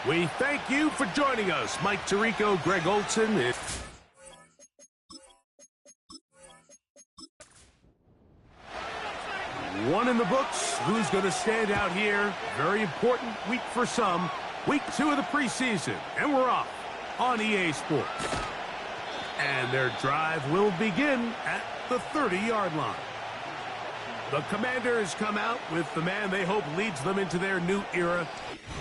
We thank you for joining us. Mike Tirico, Greg Olson. One in the books. Who's going to stand out here? Very important week for some. Week 2 of the preseason. And we're off on EA Sports. And their drive will begin at the 30-yard line. The Commanders come out with the man they hope leads them into their new era.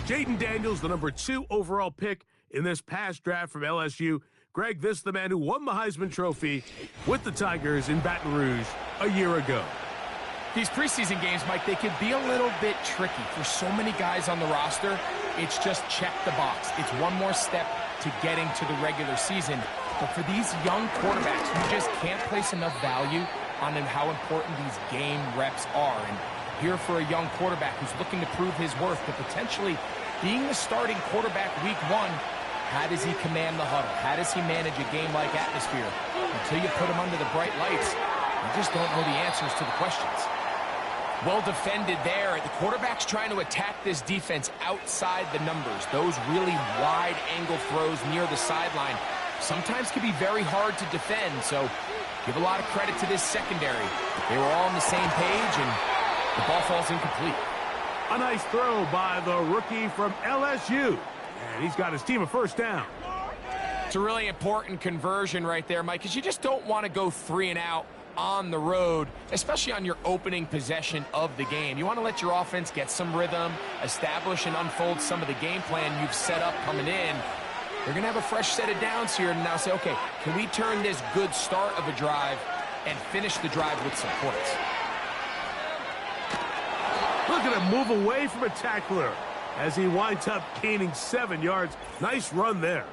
Jaden Daniels, the number 2 overall pick in this past draft from LSU. Greg, this is the man who won the Heisman Trophy with the Tigers in Baton Rouge a year ago. These preseason games, Mike, they could be a little bit tricky. For so many guys on the roster, it's just check the box. It's one more step to getting to the regular season. But for these young quarterbacks, you just can't place enough value on how important these game reps are. And here for a young quarterback who's looking to prove his worth to potentially being the starting quarterback week 1, how does he command the huddle? How does he manage a game-like atmosphere? Until you put him under the bright lights, you just don't know the answers to the questions. Well defended there. The quarterback's trying to attack this defense outside the numbers. Those really wide angle throws near the sideline sometimes can be very hard to defend, so give a lot of credit to this secondary. They were all on the same page, and the ball falls incomplete. A nice throw by the rookie from LSU, and he's got his team a first down. It's a really important conversion right there, Mike, because you just don't want to go 3 and out on the road, especially on your opening possession of the game. You want to let your offense get some rhythm, establish and unfold some of the game plan you've set up coming in. They're going to have a fresh set of downs here and now say, okay, can we turn this good start of a drive and finish the drive with some points? Look at him move away from a tackler as he winds up gaining 7 yards. Nice run there.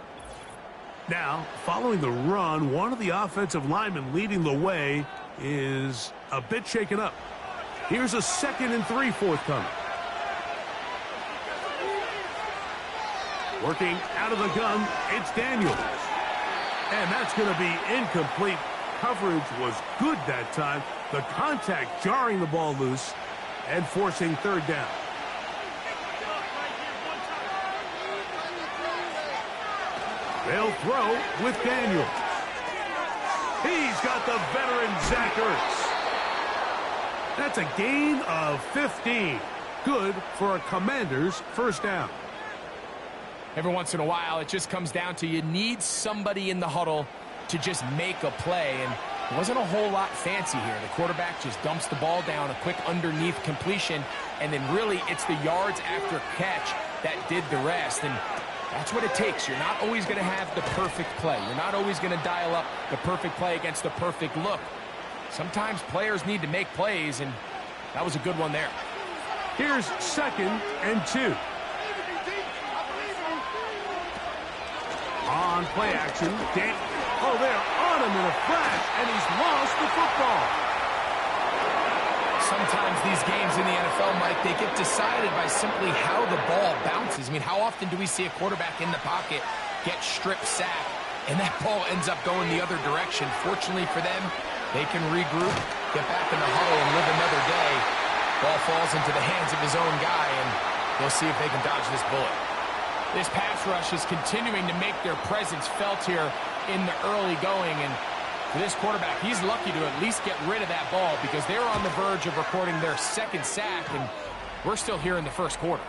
Now, following the run, one of the offensive linemen leading the way is a bit shaken up. Here's a 2nd and 3 forthcoming. Working out of the gun, it's Daniels. And that's going to be incomplete. Coverage was good that time. The contact jarring the ball loose and forcing 3rd down. They'll throw with Daniels. He's got the veteran Zach Ertz. That's a gain of 15. Good for a Commander's first down. Every once in a while, it just comes down to you need somebody in the huddle to just make a play, and it wasn't a whole lot fancy here. The quarterback just dumps the ball down, a quick underneath completion, and then really it's the yards after catch that did the rest, and that's what it takes. You're not always going to have the perfect play. You're not always going to dial up the perfect play against the perfect look. Sometimes players need to make plays, and that was a good one there. Here's 2nd and 2. On play action, they're on him in a flash, and he's lost the football. Sometimes these games in the NFL, Mike, they get decided by simply how the ball bounces. I mean, how often do we see a quarterback in the pocket get strip sacked, and that ball ends up going the other direction? Fortunately for them, they can regroup, get back in the huddle, and live another day. Ball falls into the hands of his own guy, and they'll see if they can dodge this bullet. This pass rush is continuing to make their presence felt here in the early going, and for this quarterback, he's lucky to at least get rid of that ball because they're on the verge of recording their 2nd sack, and we're still here in the 1st quarter.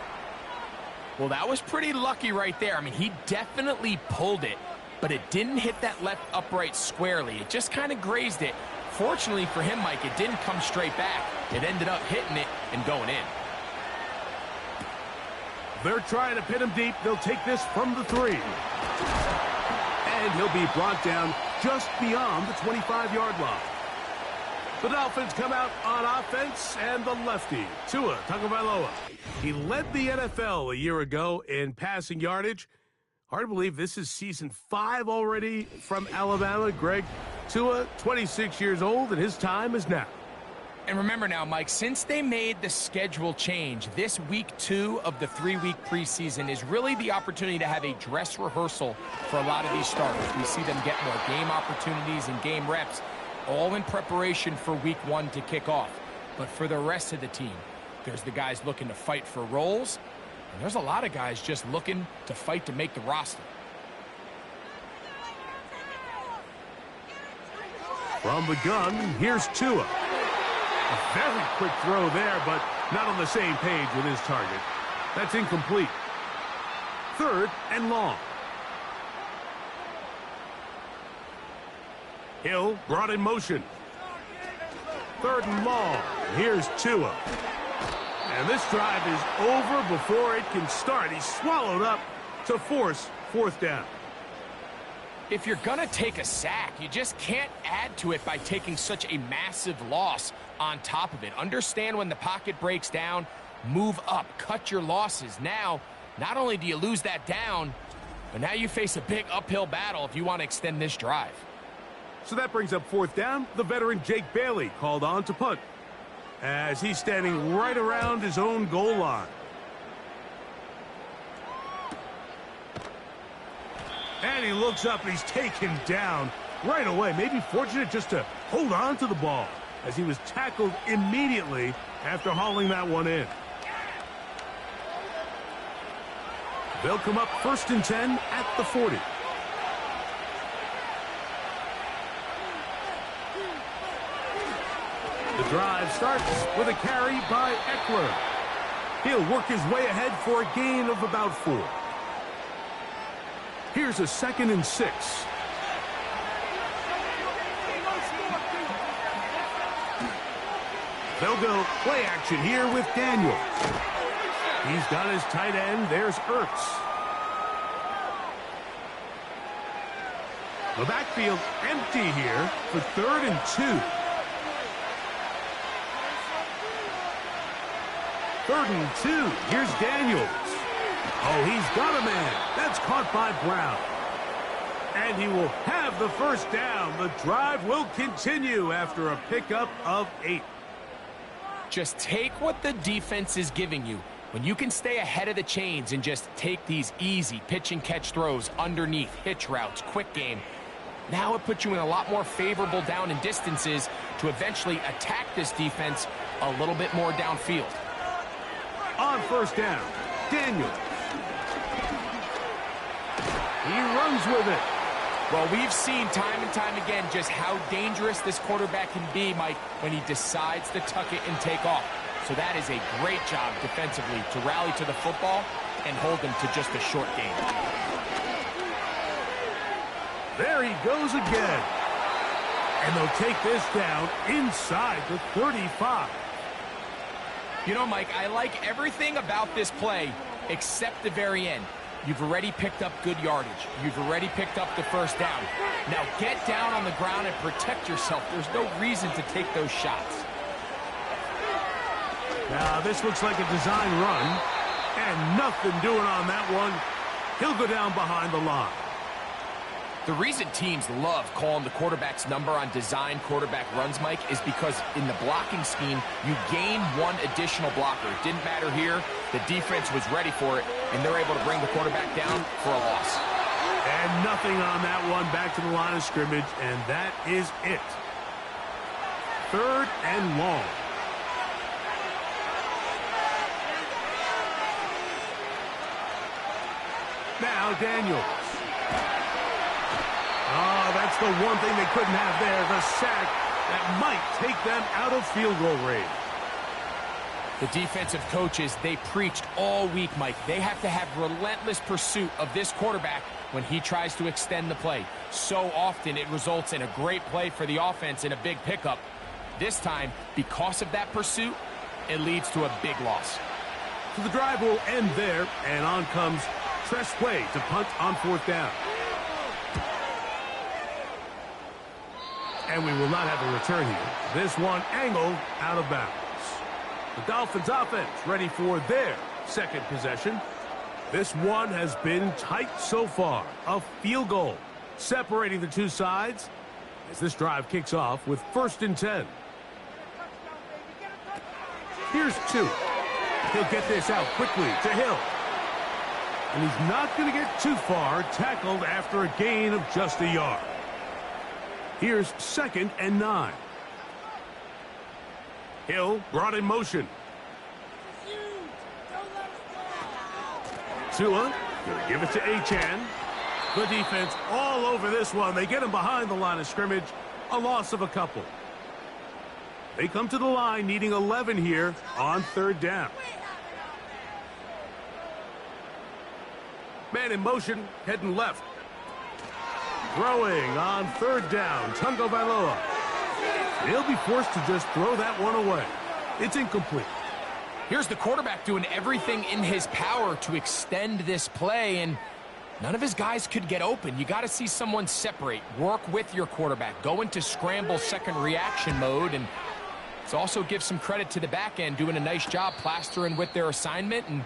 Well, that was pretty lucky right there. I mean, he definitely pulled it, but it didn't hit that left upright squarely. It just kind of grazed it. Fortunately for him, Mike, it didn't come straight back. It ended up hitting it and going in. They're trying to pin him deep. They'll take this from the 3. And he'll be brought down just beyond the 25-yard line. The Dolphins come out on offense, and the lefty, Tua Tagovailoa. He led the NFL a year ago in passing yardage. Hard to believe this is season 5 already from Alabama. Greg, Tua, 26 years old, and his time is now. And remember now, Mike, since they made the schedule change, this week 2 of the 3-week preseason is really the opportunity to have a dress rehearsal for a lot of these starters. We see them get more game opportunities and game reps, all in preparation for week 1 to kick off. But for the rest of the team, there's the guys looking to fight for roles, And there's a lot of guys just looking to fight to make the roster. From the gun, here's Tua. A very quick throw there, but not on the same page with his target. That's incomplete. 3rd and long. Hill brought in motion. 3rd and long. Here's Tua. And this drive is over before it can start. He's swallowed up to force 4th down. If you're going to take a sack, you just can't add to it by taking such a massive loss on top of it. Understand when the pocket breaks down, move up, cut your losses. Now, not only do you lose that down, but now you face a big uphill battle if you want to extend this drive. So that brings up 4th down. The veteran Jake Bailey called on to punt, as he's standing right around his own goal line. And he looks up and he's taken down right away. Maybe fortunate just to hold on to the ball, as he was tackled immediately after hauling that one in. They'll come up 1st and 10 at the 40. The drive starts with a carry by Eckler. He'll work his way ahead for a gain of about 4. Here's a 2nd and 6. They'll go play action here with Daniel. He's got his tight end. There's Ertz. The backfield empty here for 3rd and 2. 3rd and 2. Here's Daniels. Oh, he's got a man. That's caught by Brown. And he will have the 1st down. The drive will continue after a pickup of 8. Just take what the defense is giving you. When you can stay ahead of the chains and just take these easy pitch and catch throws underneath, hitch routes, quick game, now it puts you in a lot more favorable down and distances to eventually attack this defense a little bit more downfield. On 1st down, Daniel. He runs with it. Well, we've seen time and time again just how dangerous this quarterback can be, Mike, when he decides to tuck it and take off. So that is a great job defensively to rally to the football and hold them to just a short gain. There he goes again. And they'll take this down inside the 35. You know, Mike, I like everything about this play except the very end. You've already picked up good yardage. You've already picked up the 1st down. Now get down on the ground and protect yourself. There's no reason to take those shots. Now this looks like a design run, and nothing doing on that one. He'll go down behind the line. The reason teams love calling the quarterback's number on design quarterback runs, Mike, is because in the blocking scheme, you gain one additional blocker. It didn't matter here. The defense was ready for it, and they're able to bring the quarterback down for a loss. And nothing on that one. Back to the line of scrimmage, and that is it. 3rd and long. Now Daniels. Oh, that's the one thing they couldn't have there, the sack that might take them out of field goal range. The defensive coaches, they preached all week, Mike. They have to have relentless pursuit of this quarterback when he tries to extend the play. So often it results in a great play for the offense and a big pickup. This time, because of that pursuit, it leads to a big loss. So the drive will end there, and on comes Tressway to punt on 4th down. And we will not have a return here. This one angled out of bounds. The Dolphins offense ready for their 2nd possession. This one has been tight so far. A field goal separating the two sides as this drive kicks off with 1st and 10. Here's 2. He'll get this out quickly to Hill. And he's not going to get too far, tackled after a gain of just a yard. Here's 2nd and 9. Hill brought in motion. Tua, gonna give it to Achan. The defense all over this one. They get him behind the line of scrimmage. A loss of a couple. They come to the line needing 11 here on third down. Man in motion, heading left. Throwing on third down, Tunga Vailoa. They'll be forced to just throw that one away. It's incomplete. Here's the quarterback doing everything in his power to extend this play, and none of his guys could get open. You got to see someone separate, work with your quarterback, go into scramble second reaction mode, and let's also give some credit to the back end doing a nice job plastering with their assignment, and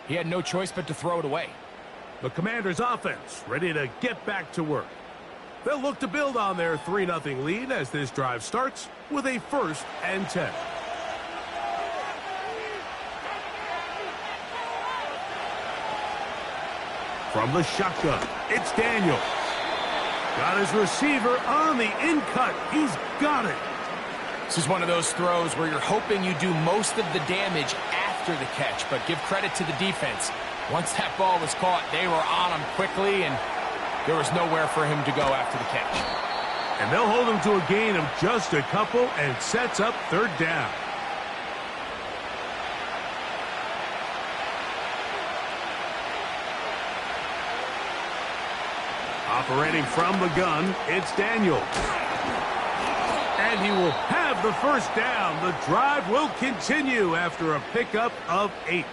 he had no choice but to throw it away. The Commanders' offense ready to get back to work. They'll look to build on their 3-0 lead as this drive starts with a 1st and 10. From the shotgun, it's Daniel. Got his receiver on the in-cut. He's got it. This is one of those throws where you're hoping you do most of the damage after the catch, but give credit to the defense. Once that ball was caught, they were on him quickly, and there was nowhere for him to go after the catch. And they'll hold him to a gain of just a couple and sets up third down. Operating from the gun, it's Daniel. And he will have the first down. The drive will continue after a pickup of 8.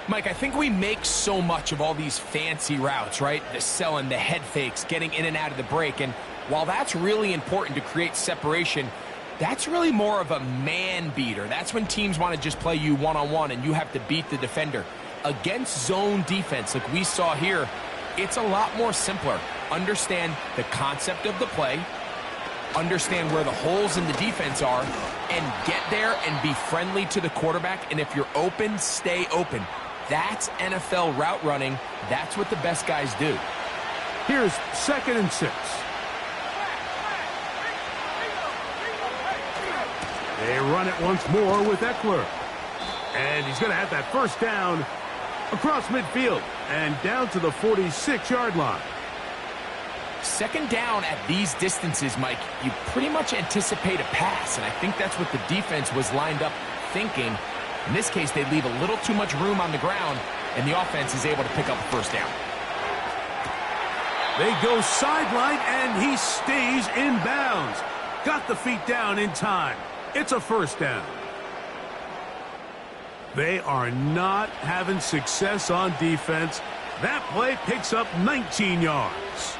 Mike, I think we make so much of all these fancy routes, right? The selling, the head fakes, getting in and out of the break. And while that's really important to create separation, that's really more of a man beater. That's when teams want to just play you one-on-one and you have to beat the defender. Against zone defense, like we saw here, it's a lot more simpler. Understand the concept of the play, understand where the holes in the defense are, and get there and be friendly to the quarterback. And if you're open, stay open. That's NFL route running. That's what the best guys do. Here's 2nd and 6. They run it once more with Eckler. And he's going to have that first down across midfield and down to the 46-yard line. 2nd down at these distances, Mike, you pretty much anticipate a pass, and I think that's what the defense was lined up thinking. In this case, they leave a little too much room on the ground, and the offense is able to pick up a first down. They go sideline, and he stays in bounds. Got the feet down in time. It's a first down. They are not having success on defense. That play picks up 19 yards.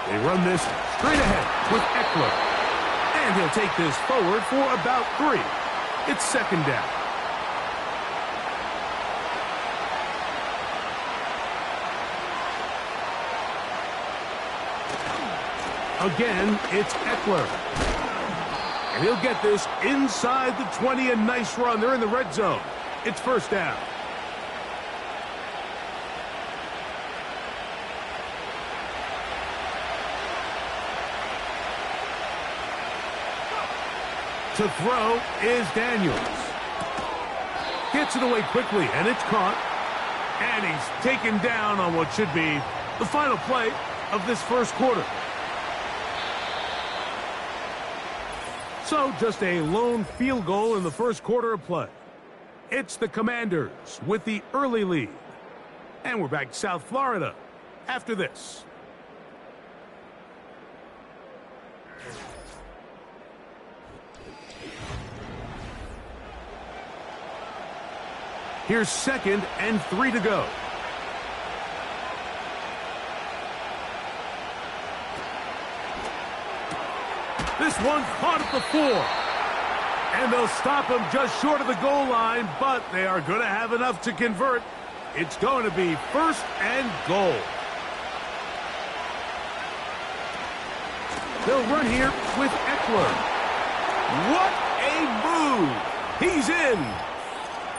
They run this straight ahead with Eckler. And he'll take this forward for about 3. It's 2nd down. Again, it's Eckler. And he'll get this inside the 20. A nice run. They're in the red zone. It's first down. To throw is Daniels. Gets it away quickly, and it's caught. And he's taken down on what should be the final play of this first quarter. So just a lone field goal in the first quarter of play. It's the Commanders with the early lead. And we're back to South Florida after this. Here's 2nd and 3 to go. This one caught at the 4. And they'll stop him just short of the goal line, but they are going to have enough to convert. It's going to be 1st and goal. They'll run here with Eckler. What a move! He's in!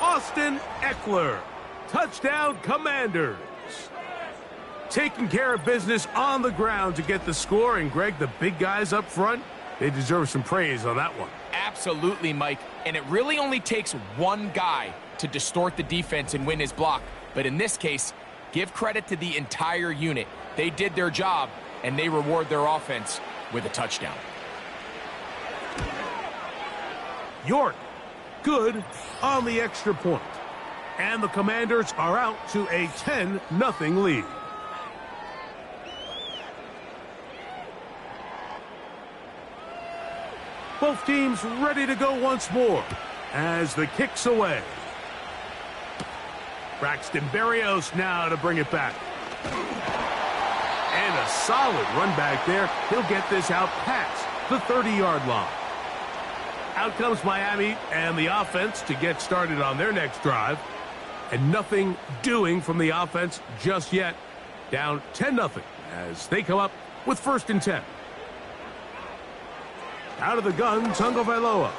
Austin Eckler. Touchdown, Commanders. Taking care of business on the ground to get the score. And, Greg, the big guys up front, they deserve some praise on that one. Absolutely, Mike. And it really only takes one guy to distort the defense and win his block. But in this case, give credit to the entire unit. They did their job, and they reward their offense with a touchdown. York, good on the extra point. And the Commanders are out to a 10-0 lead. Both teams ready to go once more as the kick's away. Braxton Berrios now to bring it back. And a solid run back there. He'll get this out past the 30-yard line. Out comes Miami and the offense to get started on their next drive. And nothing doing from the offense just yet. Down 10-0 as they come up with 1st and 10. Out of the gun, Tagovailoa.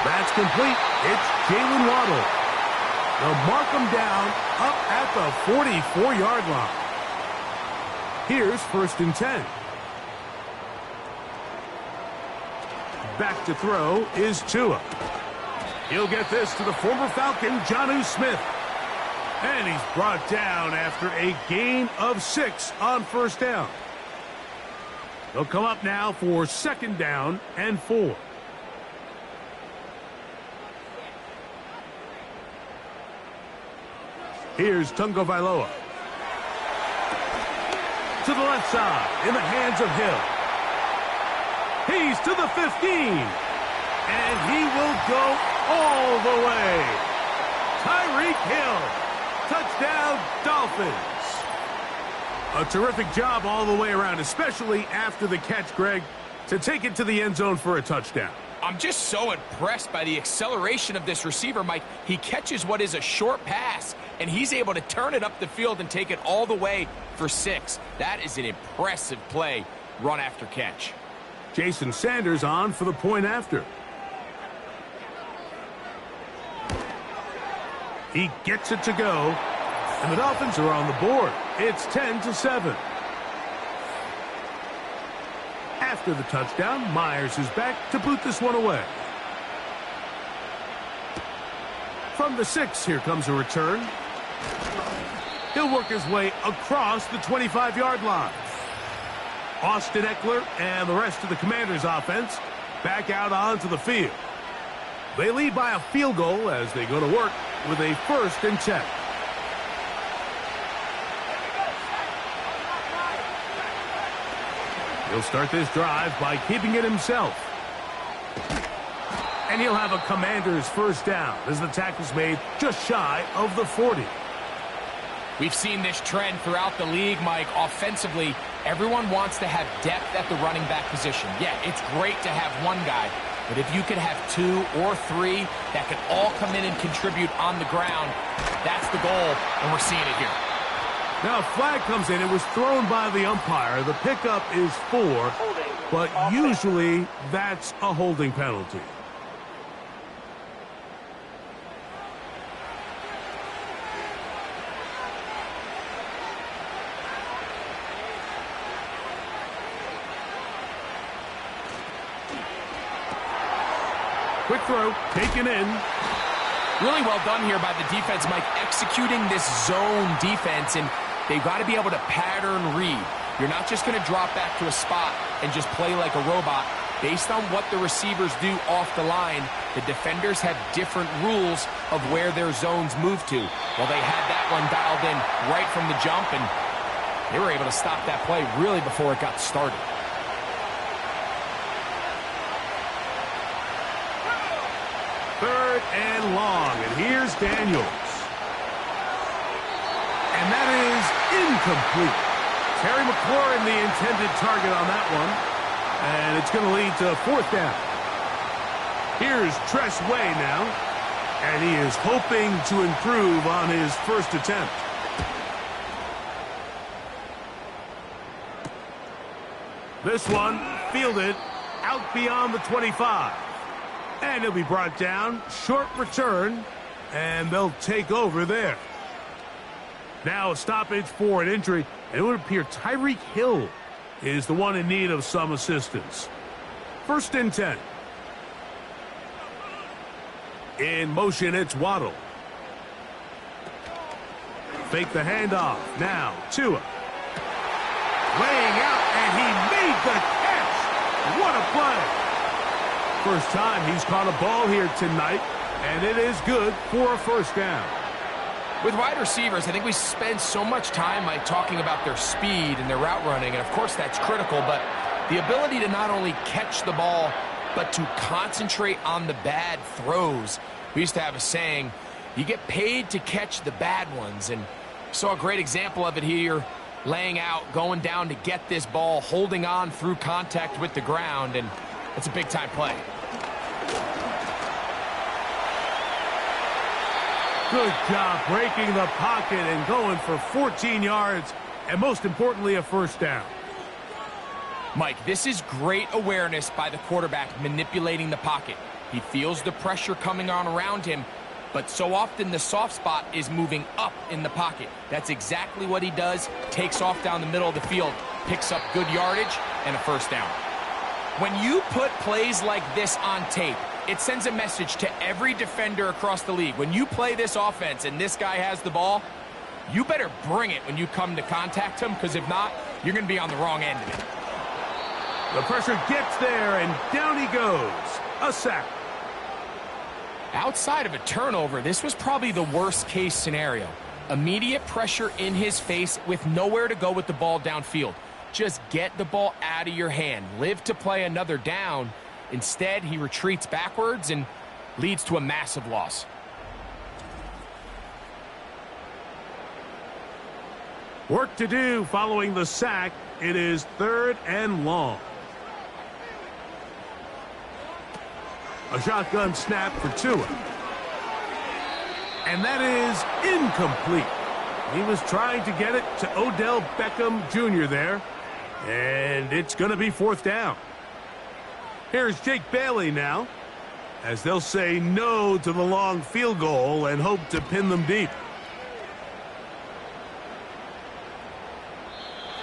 That's complete. It's Jalen Waddle. They'll mark him down up at the 44-yard line. Here's 1st and 10. Back to throw is Tua. He'll get this to the former Falcon, Jonnu Smith. And he's brought down after a gain of 6 on 1st down. They'll come up now for 2nd down and 4. Here's Tagovailoa. To the left side, in the hands of Hill. He's to the 15. And he will go all the way. Tyreek Hill. Touchdown, Dolphins. A terrific job all the way around, especially after the catch, Greg, to take it to the end zone for a touchdown. I'm just so impressed by the acceleration of this receiver, Mike. He catches what is a short pass, and he's able to turn it up the field and take it all the way for 6. That is an impressive play, run after catch. Jason Sanders on for the point after. He gets it to go, and the Dolphins are on the board. It's 10-7. After the touchdown, Myers is back to boot this one away. From the 6, here comes a return. He'll work his way across the 25-yard line. Austin Eckler and the rest of the Commanders' offense back out onto the field. They lead by a field goal as they go to work with a 1st and 10. He'll start this drive by keeping it himself. And he'll have a Commander's 1st down as the tackle's made just shy of the 40. We've seen this trend throughout the league, Mike. Offensively, everyone wants to have depth at the running back position. Yeah, it's great to have one guy, but if you could have 2 or 3 that could all come in and contribute on the ground, that's the goal, and we're seeing it here. Now a flag comes in. It was thrown by the umpire. The pickup is 4, but usually that's a holding penalty. Quick throw, taken in. Really well done here by the defense, Mike, executing this zone defense, and they've got to be able to pattern read. You're not just going to drop back to a spot and just play like a robot. Based on what the receivers do off the line, the defenders have different rules of where their zones move to. Well, they had that one dialed in right from the jump, and they were able to stop that play really before it got started. Third and long, and here's Daniels. And that is incomplete. Terry McLaurin, the intended target on that one. And it's going to lead to 4th down. Here's Tress Way now. And he is hoping to improve on his 1st attempt. This one fielded out beyond the 25. And he'll be brought down. Short return. And they'll take over there. Now a stoppage for an injury. And it would appear Tyreek Hill is the one in need of some assistance. 1st and 10. In motion, it's Waddle. Fake the handoff. Now, Tua. Laying out, and he made the catch. What a play. First time he's caught a ball here tonight, and it is good for a first down. With wide receivers, I think we spend so much time talking about their speed and their route running, and of course that's critical, but the ability to not only catch the ball, but to concentrate on the bad throws. We used to have a saying, you get paid to catch the bad ones, and saw a great example of it here, laying out, going down to get this ball, holding on through contact with the ground, and it's a big-time play. Good job breaking the pocket and going for 14 yards, and most importantly, a first down. Mike, this is great awareness by the quarterback manipulating the pocket. He feels the pressure coming on around him, but so often the soft spot is moving up in the pocket. That's exactly what he does. Takes off down the middle of the field, picks up good yardage, and a first down. When you put plays like this on tape, it sends a message to every defender across the league. When you play this offense and this guy has the ball, you better bring it when you come to contact him, because if not, you're going to be on the wrong end of it. The pressure gets there, and down he goes. A sack. Outside of a turnover, this was probably the worst-case scenario. Immediate pressure in his face with nowhere to go with the ball downfield. Just get the ball out of your hand. Live to play another down. Instead, he retreats backwards and leads to a massive loss. Work to do following the sack. It is 3rd and long. A shotgun snap for Tua. And that is incomplete. He was trying to get it to Odell Beckham Jr. there. And it's going to be 4th down. Here's Jake Bailey now, as they'll say no to the long field goal and hope to pin them deep.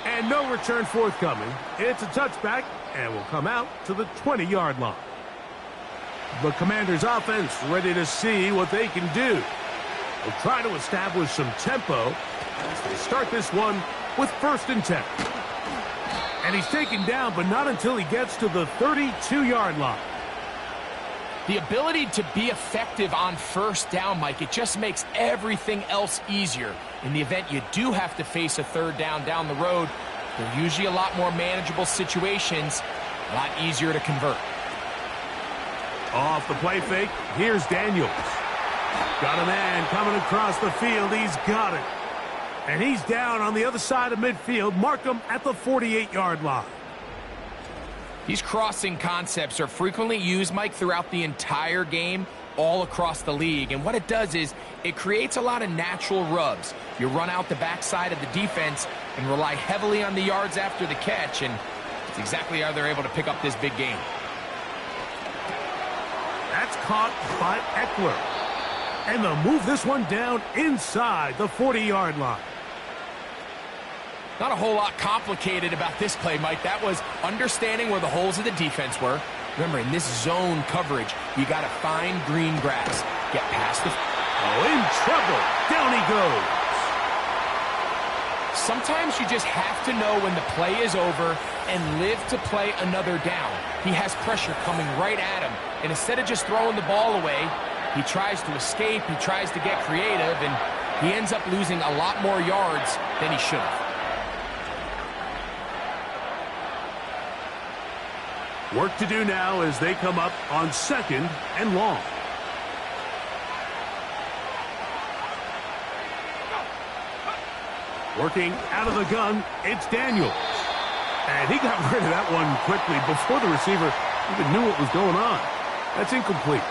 And no return forthcoming. It's a touchback and will come out to the 20-yard line. The Commanders' offense ready to see what they can do. They'll try to establish some tempo as they start this one with 1st and 10. And he's taken down, but not until he gets to the 32-yard line. The ability to be effective on 1st down, Mike, it just makes everything else easier. In the event you do have to face a 3rd down the road, they're usually a lot more manageable situations, a lot easier to convert. Off the play fake, here's Daniels. Got a man coming across the field. He's got it. And he's down on the other side of midfield. Mark him at the 48-yard line. These crossing concepts are frequently used, Mike, throughout the entire game, all across the league. And what it does is it creates a lot of natural rubs. You run out the backside of the defense and rely heavily on the yards after the catch, and it's exactly how they're able to pick up this big game. That's caught by Eckler. And they'll move this one down inside the 40-yard line. Not a whole lot complicated about this play, Mike. That was understanding where the holes of the defense were. Remember, in this zone coverage, you got to find green grass. Get past the... Oh, in trouble. Down he goes. Sometimes you just have to know when the play is over and live to play another down. He has pressure coming right at him. And instead of just throwing the ball away, he tries to escape, he tries to get creative, and he ends up losing a lot more yards than he should have. Work to do now as they come up on 2nd and long. Working out of the gun, it's Daniels. And he got rid of that one quickly before the receiver even knew what was going on. That's incomplete.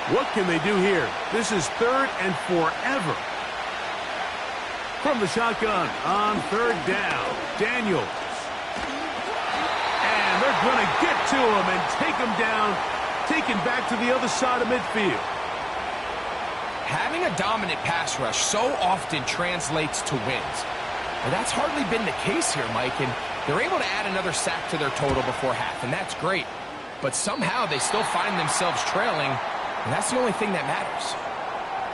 What can they do here? This is 3rd and forever. From the shotgun on 3rd down, Daniels. And they're going to get to him and take him down, taken back to the other side of midfield. Having a dominant pass rush so often translates to wins. But that's hardly been the case here, Mike, and they're able to add another sack to their total before half, and that's great. But somehow they still find themselves trailing And that's the only thing that matters.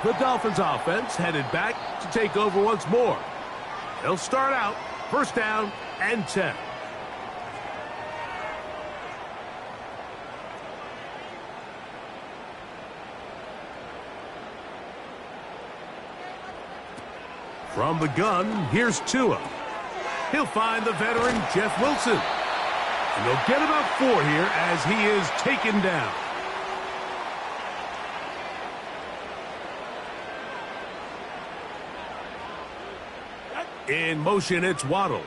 The Dolphins offense headed back to take over once more. They'll start out first down and 10. From the gun, here's Tua. He'll find the veteran Jeff Wilson. And they'll get about 4 here as he is taken down. In motion, it's Waddle.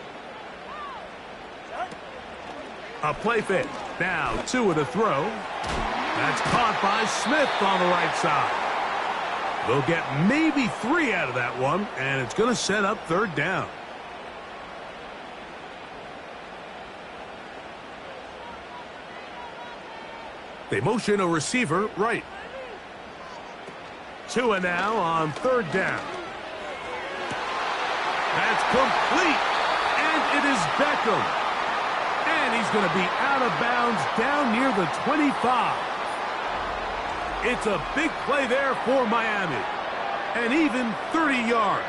A play fake. Now Tua to throw. That's caught by Smith on the right side. They'll get maybe 3 out of that one, and it's going to set up third down. They motion a receiver right. Tua now on third down. That's complete, and it is Beckham. And he's going to be out of bounds down near the 25. It's a big play there for Miami, and even 30 yards.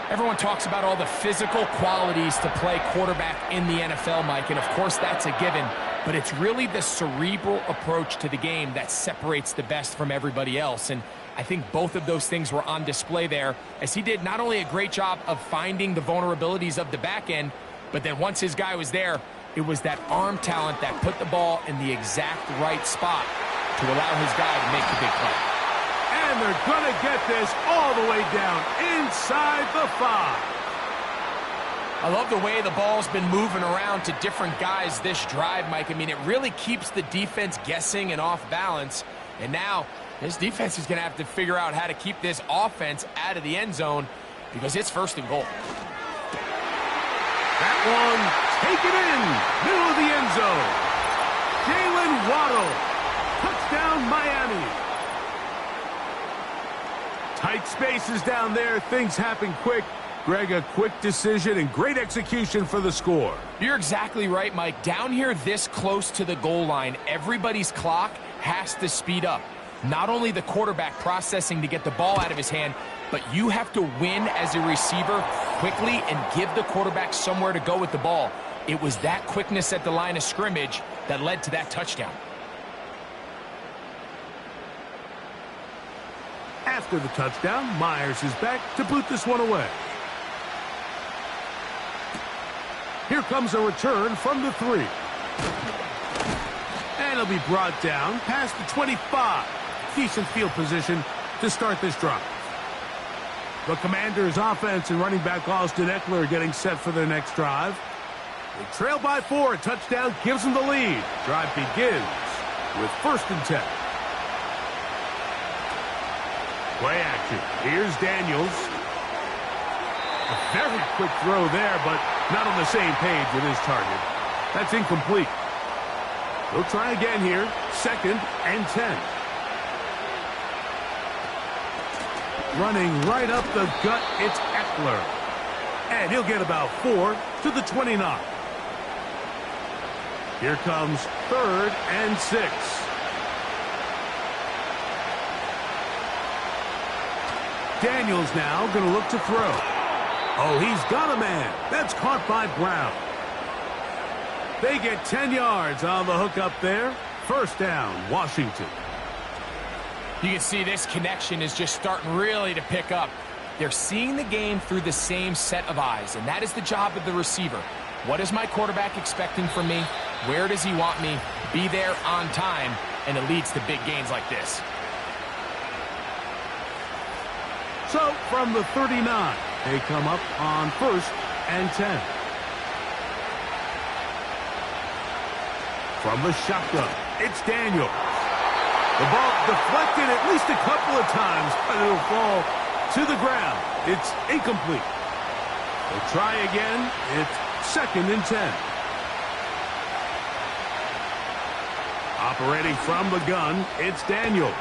Everyone talks about all the physical qualities to play quarterback in the NFL, Mike, and of course that's a given, but it's really the cerebral approach to the game that separates the best from everybody else, and I think both of those things were on display there, as he did not only a great job of finding the vulnerabilities of the back end, but then once his guy was there, it was that arm talent that put the ball in the exact right spot to allow his guy to make the big play. And they're going to get this all the way down inside the 5. I love the way the ball's been moving around to different guys this drive, Mike. I mean, it really keeps the defense guessing and off balance. And now this defense is going to have to figure out how to keep this offense out of the end zone because it's first and goal. That one taken in, middle of the end zone. Jalen Waddle, touchdown Miami. Tight spaces down there, things happen quick. Greg, a quick decision and great execution for the score. You're exactly right, Mike. Down here this close to the goal line, everybody's clock has to speed up. Not only the quarterback processing to get the ball out of his hand, but you have to win as a receiver quickly and give the quarterback somewhere to go with the ball. It was that quickness at the line of scrimmage that led to that touchdown. After the touchdown, Myers is back to boot this one away. Here comes a return from the 3. And it'll be brought down past the 25. Decent field position to start this drive. The Commanders' offense and running back Austin Eckler are getting set for their next drive. They trail by 4. A touchdown gives them the lead. Drive begins with first and 10. Play action. Here's Daniels. A very quick throw there, but not on the same page with his target. That's incomplete. They'll try again here. Second and 10. Running right up the gut, it's Eckler. And he'll get about 4 to the 29. Here comes third and 6. Daniels now going to look to throw. Oh, he's got a man. That's caught by Brown. They get 10 yards on the hook up there. First down, Washington. You can see this connection is just starting really to pick up. They're seeing the game through the same set of eyes, and that is the job of the receiver. What is my quarterback expecting from me? Where does he want me? Be there on time, and it leads to big gains like this. So, from the 39, they come up on first and 10. From the shotgun, it's Daniels. The ball deflected at least a couple of times, but it'll fall to the ground. It's incomplete. They'll try again. It's second and 10. Operating from the gun, it's Daniels.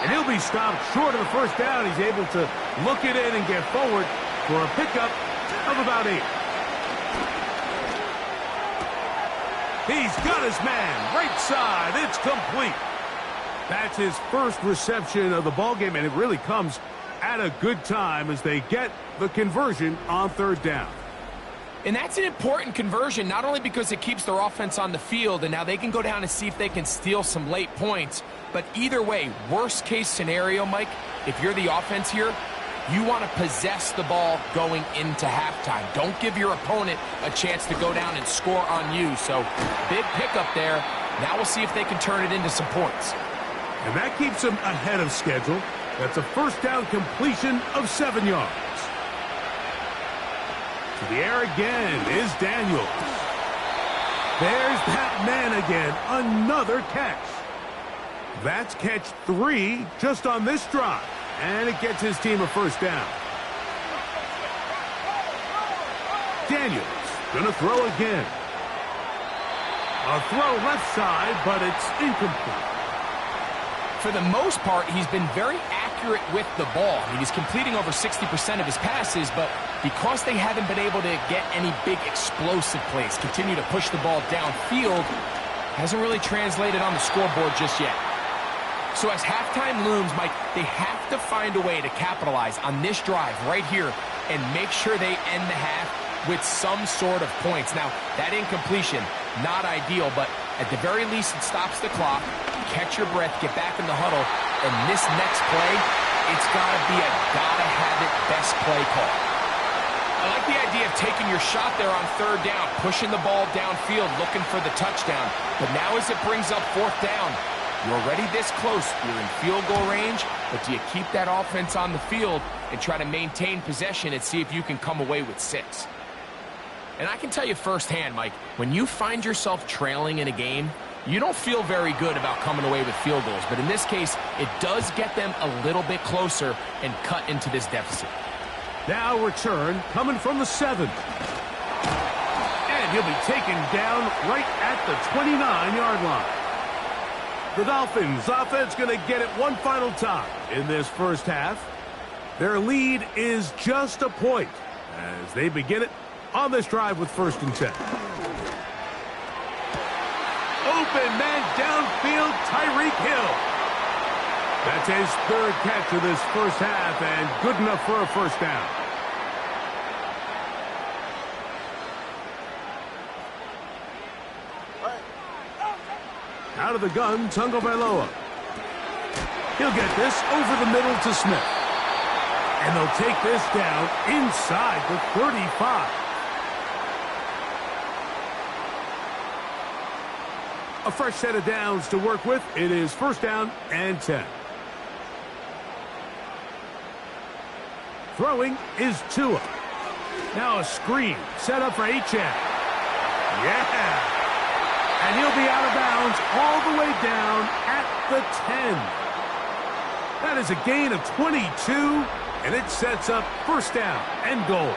And he'll be stopped short of the first down. He's able to look it in and get forward for a pickup of about 8. He's got his man. Right side. It's complete. That's his first reception of the ballgame, and it really comes at a good time as they get the conversion on third down. And that's an important conversion, not only because it keeps their offense on the field, and now they can go down and see if they can steal some late points. But either way, worst case scenario, Mike, if you're the offense here, you want to possess the ball going into halftime. Don't give your opponent a chance to go down and score on you. So big pickup there. Now we'll see if they can turn it into some points. And that keeps them ahead of schedule. That's a first down completion of 7 yards. To the air again is Daniels. There's that man again. Another catch. That's catch 3 just on this drive. And it gets his team a first down. Daniels going to throw again. A throw left side, but it's incomplete. For the most part, he's been very accurate with the ball. I mean, he's completing over 60% of his passes, but because they haven't been able to get any big explosive plays, continue to push the ball downfield, hasn't really translated on the scoreboard just yet. So as halftime looms, Mike, they have to find a way to capitalize on this drive right here and make sure they end the half with some sort of points. Now, that incompletion, not ideal, but at the very least, it stops the clock. Catch your breath, get back in the huddle, and this next play, it's got to be a gotta-have-it best play call. I like the idea of taking your shot there on third down, pushing the ball downfield, looking for the touchdown. But now as it brings up fourth down, you're already this close. You're in field goal range, but do you keep that offense on the field and try to maintain possession and see if you can come away with 6? And I can tell you firsthand, Mike, when you find yourself trailing in a game, you don't feel very good about coming away with field goals. But in this case, it does get them a little bit closer and cut into this deficit. Now return coming from the 7. And he'll be taken down right at the 29-yard line. The Dolphins offense going to get it one final time in this first half. Their lead is just a point as they begin it on this drive with 1st and 10. Open man downfield, Tyreek Hill. That's his 3rd catch of this first half and good enough for a first down. Out of the gun, Tagovailoa. He'll get this over the middle to Smith. And they'll take this down inside the 35. A fresh set of downs to work with. It is 1st down and 10. Throwing is Tua. Now a screen set up for Achane. Yeah. And he'll be out of bounds all the way down at the 10. That is a gain of 22, and it sets up 1st down and goal.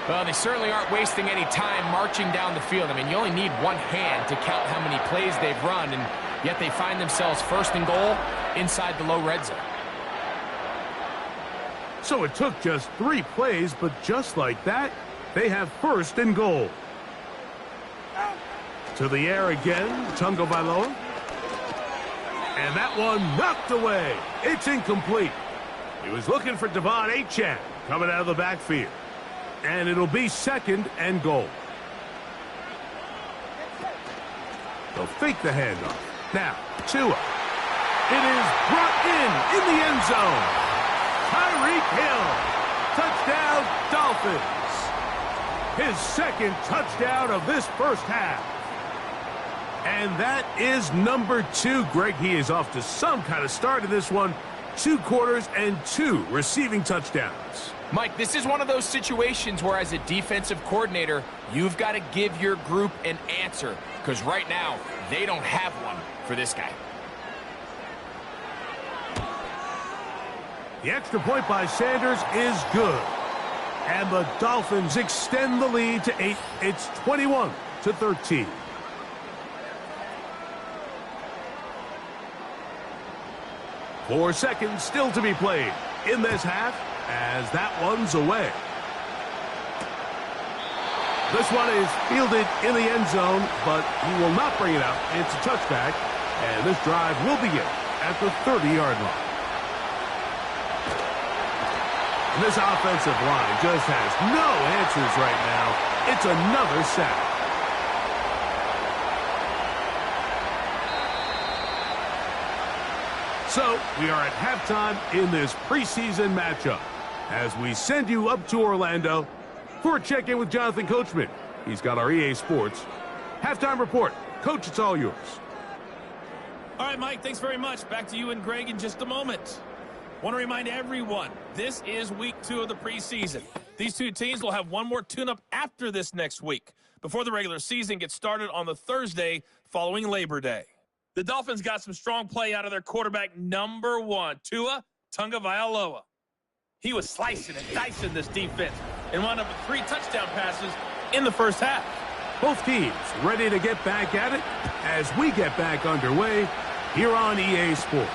Well, they certainly aren't wasting any time marching down the field. I mean, you only need one hand to count how many plays they've run, and yet they find themselves 1st and goal inside the low red zone. So it took just 3 plays, but just like that, they have 1st and goal. To the air again, Tagovailoa. And that one knocked away. It's incomplete. He was looking for Devon Achane coming out of the backfield. And it'll be 2nd and goal. They'll fake the handoff. Now, Tua. It is brought in the end zone. Tyreek Hill. Touchdown, Dolphins. His 2nd touchdown of this first half. And that is number 2. Greg, he is off to some kind of start in this one. 2 quarters and 2 receiving touchdowns. Mike, this is one of those situations where as a defensive coordinator, you've got to give your group an answer. Because right now, they don't have one for this guy. The extra point by Sanders is good. And the Dolphins extend the lead to 8. It's 21-13. Four seconds still to be played in this half as that one's away. This one is fielded in the end zone, but he will not bring it out. It's a touchback, And this drive will begin at the 30-yard line. And this offensive line just has no answers right now. It's another sack. So we are at halftime in this preseason matchup as we send you up to Orlando for a check-in with Jonathan Coachman. He's got our EA Sports halftime report. Coach, it's all yours. All right, Mike, thanks very much. Back to you and Greg in just a moment. Want to remind everyone, this is week 2 of the preseason. These two teams will have one more tune-up after this next week, before the regular season gets started on the Thursday following Labor Day. The Dolphins got some strong play out of their quarterback, number 1, Tua Tagovailoa. He was slicing and dicing this defense and wound up with 3 touchdown passes in the first half. Both teams ready to get back at it as we get back underway here on EA Sports.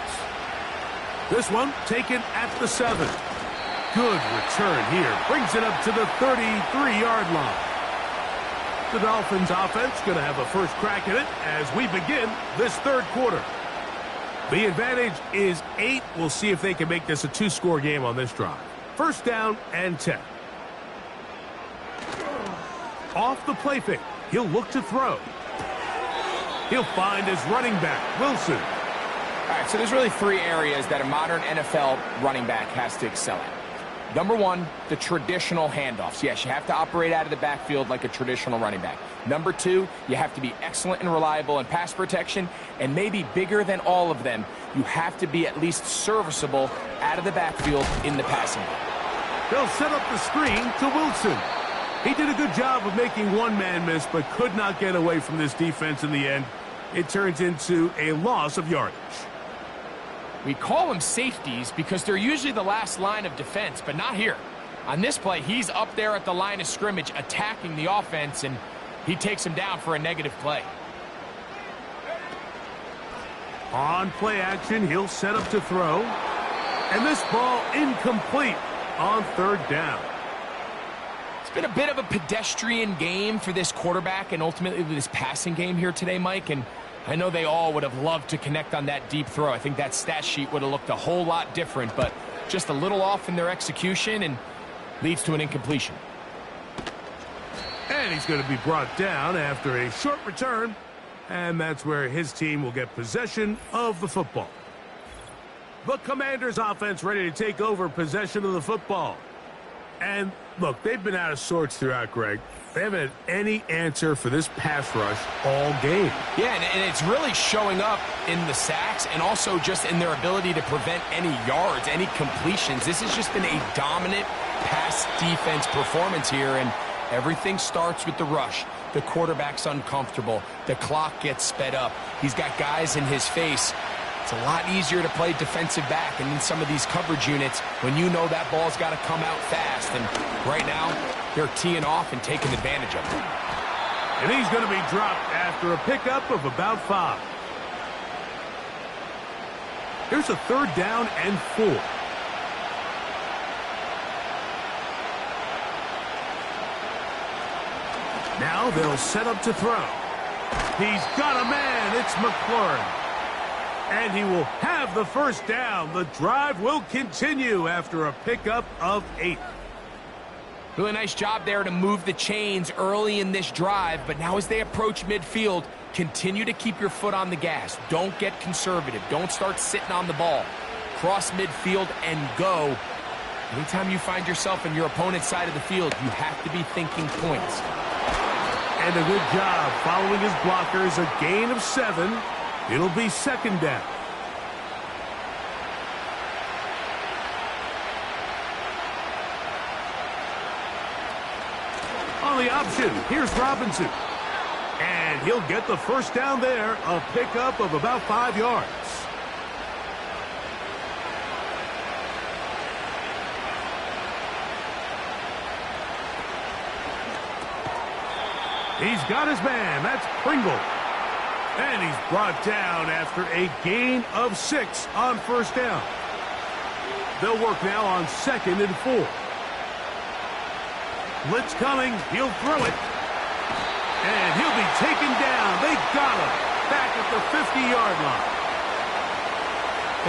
This one taken at the 7. Good return here. Brings it up to the 33-yard line. The Dolphins offense going to have a first crack at it as we begin this third quarter. The advantage is 8. We'll see if they can make this a 2-score game on this drive. First down and 10. Off the play fake. He'll look to throw. He'll find his running back, Wilson. All right, so there's really 3 areas that a modern NFL running back has to excel at. Number 1, the traditional handoffs. Yes, you have to operate out of the backfield like a traditional running back. Number 2, you have to be excellent and reliable in pass protection. And maybe bigger than all of them, you have to be at least serviceable out of the backfield in the passing game. They'll set up the screen to Wilson. He did a good job of making one man miss, but could not get away from this defense in the end. It turns into a loss of yardage. We call them safeties because they're usually the last line of defense, but not here. On this play, he's up there at the line of scrimmage attacking the offense, and he takes him down for a negative play. On play action, he'll set up to throw. And this ball incomplete on third down. It's been a bit of a pedestrian game for this quarterback and ultimately this passing game here today, Mike, and I know they all would have loved to connect on that deep throw. I think that stat sheet would have looked a whole lot different, but just a little off in their execution and leads to an incompletion. And he's going to be brought down after a short return, and that's where his team will get possession of the football. The Commanders' offense ready to take over possession of the football. And look, they've been out of sorts throughout, Greg. They haven't had any answer for this pass rush all game. Yeah, and it's really showing up in the sacks and also just in their ability to prevent any yards, any completions. This has just been a dominant pass defense performance here, and everything starts with the rush. The quarterback's uncomfortable. The clock gets sped up. He's got guys in his face. It's a lot easier to play defensive back and in some of these coverage units when you know that ball's got to come out fast. And right now, they're teeing off and taking advantage of it. And he's going to be dropped after a pickup of about 5. Here's a third down and 4. Now they'll set up to throw. He's got a man. It's McLaurin. And he will have the first down. The drive will continue after a pickup of 8. Really nice job there to move the chains early in this drive, but now as they approach midfield, continue to keep your foot on the gas. Don't get conservative. Don't start sitting on the ball. Cross midfield and go. Anytime you find yourself in your opponent's side of the field, you have to be thinking points. And a good job following his blockers. A gain of 7. It'll be second down. On the option, here's Robinson. And he'll get the first down there, a pickup of about 5 yards. He's got his man. That's Pringle. And he's brought down after a gain of 6 on first down. They'll work now on 2nd and 4. Blitz coming. He'll throw it. And he'll be taken down. They got him. back at the 50-yard line.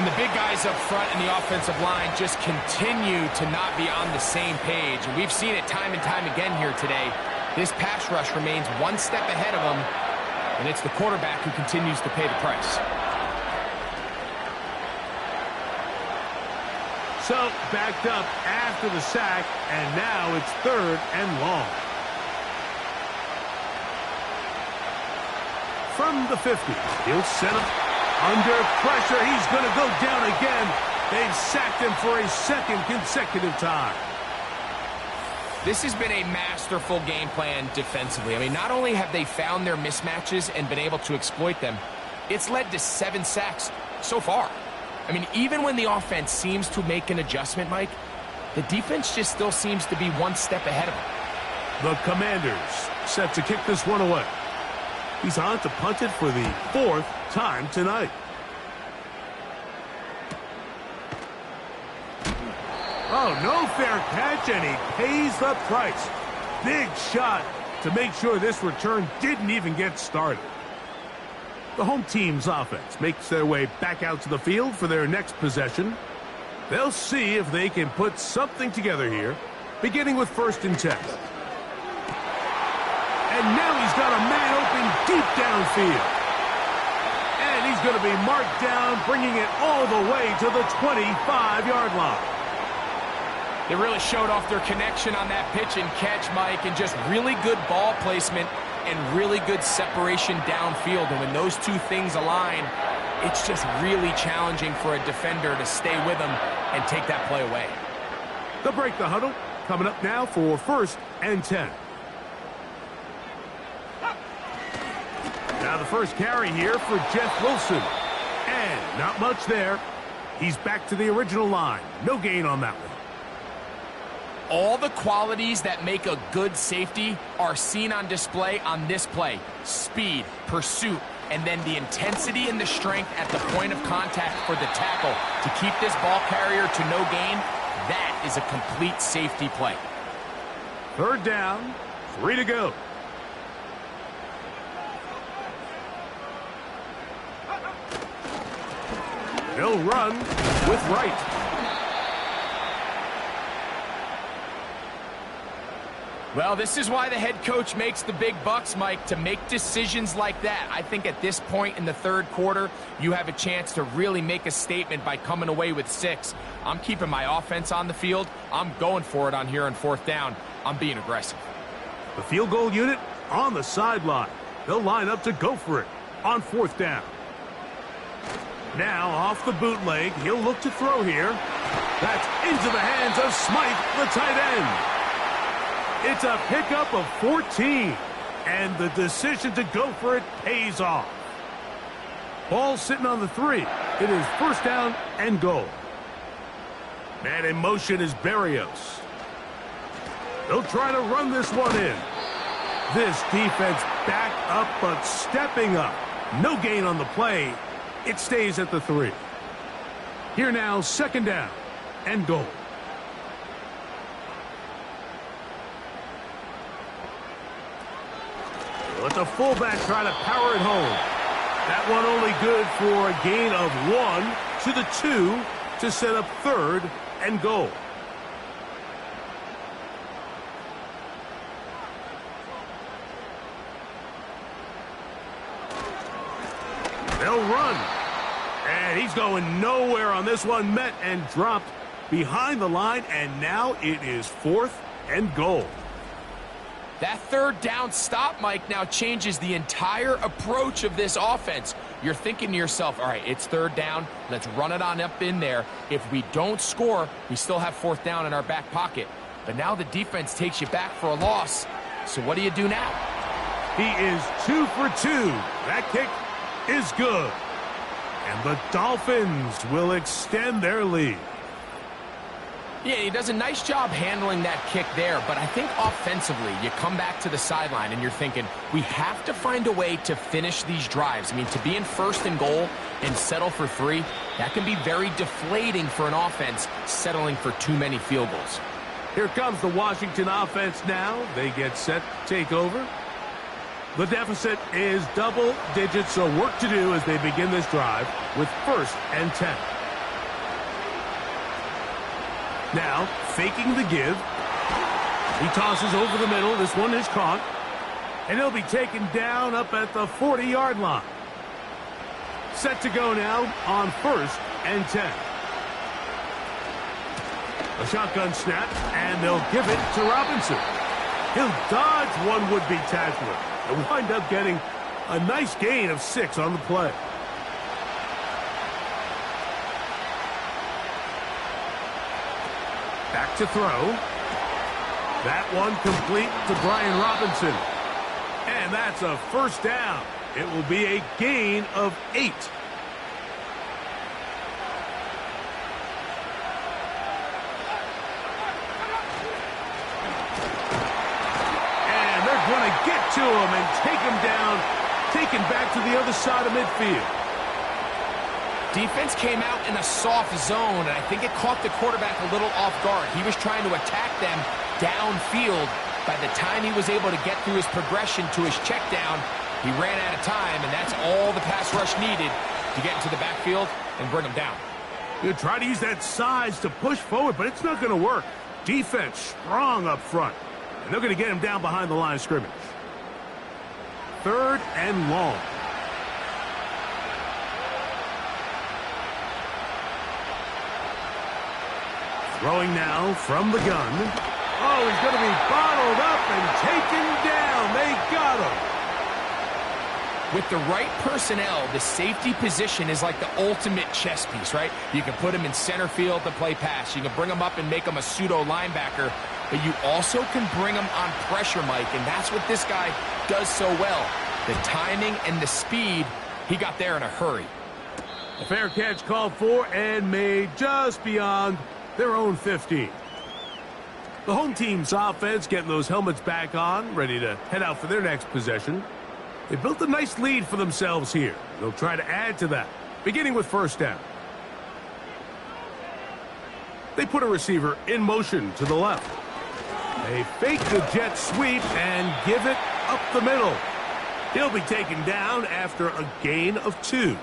And the big guys up front in the offensive line just continue to not be on the same page. And we've seen it time and time again here today. This pass rush remains one step ahead of them, and it's the quarterback who continues to pay the price. So, backed up after the sack, and now it's 3rd and long. From the 50, he'll set up under pressure. He's going to go down again. They've sacked him for a second consecutive time. This has been a masterful game plan defensively. I mean, not only have they found their mismatches and been able to exploit them, it's led to 7 sacks so far. I mean, even when the offense seems to make an adjustment, Mike, the defense just still seems to be one step ahead of them. The Commanders set to kick this one away. He's on to punt it for the 4th time tonight. Oh, no fair catch, and he pays the price. Big shot to make sure this return didn't even get started. The home team's offense makes their way back out to the field for their next possession. They'll see if they can put something together here, beginning with 1st and 10. And now he's got a man open deep downfield. And he's going to be marked down, bringing it all the way to the 25-yard line. They really showed off their connection on that pitch and catch, Mike, and just really good ball placement and really good separation downfield. And when those two things align, it's just really challenging for a defender to stay with them and take that play away. They'll break the huddle. Coming up now for 1st and 10. Now the first carry here for Jeff Wilson. And not much there. He's back to the original line. No gain on that one. All the qualities that make a good safety are seen on display on this play. Speed, pursuit, and then the intensity and the strength at the point of contact for the tackle to keep this ball carrier to no gain. That is a complete safety play. 3rd down, 3 to go. He'll run with right. Well, this is why the head coach makes the big bucks, Mike, to make decisions like that. I think at this point in the 3rd quarter, you have a chance to really make a statement by coming away with 6. I'm keeping my offense on the field. I'm going for it on here on 4th down. I'm being aggressive. The field goal unit on the sideline. They'll line up to go for it on 4th down. Now off the bootleg, he'll look to throw here. That's into the hands of Smythe, the tight end. It's a pickup of 14, and the decision to go for it pays off. Ball sitting on the 3. It is 1st down and goal. Man in motion is Berrios. They'll try to run this one in. This defense back up, but stepping up. No gain on the play. It stays at the 3. Here now, 2nd down and goal. Let the fullback try to power it home. That one only good for a gain of 1 to the 2 to set up 3rd and goal. They'll run. And he's going nowhere on this one. Met and dropped behind the line. And now it is 4th and goal. That 3rd down stop, Mike, now changes the entire approach of this offense. You're thinking to yourself, all right, it's 3rd down. Let's run it on up in there. If we don't score, we still have 4th down in our back pocket. But now the defense takes you back for a loss. So what do you do now? He is 2 for 2. That kick is good. And the Dolphins will extend their lead. Yeah, he does a nice job handling that kick there, but I think offensively, you come back to the sideline and you're thinking, we have to find a way to finish these drives. I mean, to be in 1st and goal and settle for 3, that can be very deflating for an offense settling for too many field goals. Here comes the Washington offense now. They get set to take over. The deficit is double digits, so work to do as they begin this drive with 1st and 10. Now, faking the give. He tosses over the middle. This one is caught. And he'll be taken down up at the 40-yard line. Set to go now on 1st and 10. A shotgun snap, and they'll give it to Robinson. He'll dodge one would-be tackler and wind up getting a nice gain of 6 on the play. Back to throw. That one complete to Brian Robinson. And that's a 1st down. It will be a gain of 8. And they're going to get to him and take him down, taken back to the other side of midfield. Defense came out in a soft zone, and I think it caught the quarterback a little off guard. He was trying to attack them downfield. By the time he was able to get through his progression to his check down, he ran out of time, and that's all the pass rush needed to get into the backfield and bring him down. You try to use that size to push forward, but it's not going to work. Defense strong up front, and they're going to get him down behind the line of scrimmage. 3rd and long. Throwing now from the gun. Oh, he's going to be bottled up and taken down. They got him. With the right personnel, the safety position is like the ultimate chess piece, right? You can put him in center field to play pass. You can bring him up and make him a pseudo linebacker, but you also can bring him on pressure, Mike, and that's what this guy does so well. The timing and the speed, he got there in a hurry. A fair catch called for and made just beyond their own 15. The home team's offense getting those helmets back on, ready to head out for their next possession. They built a nice lead for themselves here. They'll try to add to that, beginning with 1st down. They put a receiver in motion to the left. They fake the jet sweep and give it up the middle. He'll be taken down after a gain of 2.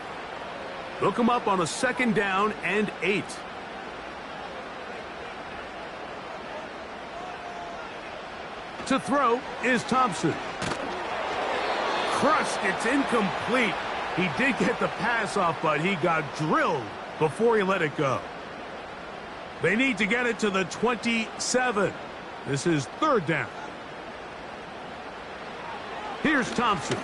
They'll come up on a 2nd down and 8. To throw is Thompson. Crushed, it's incomplete. He did get the pass off, but he got drilled before he let it go. They need to get it to the 27. This is 3rd down. Here's Thompson.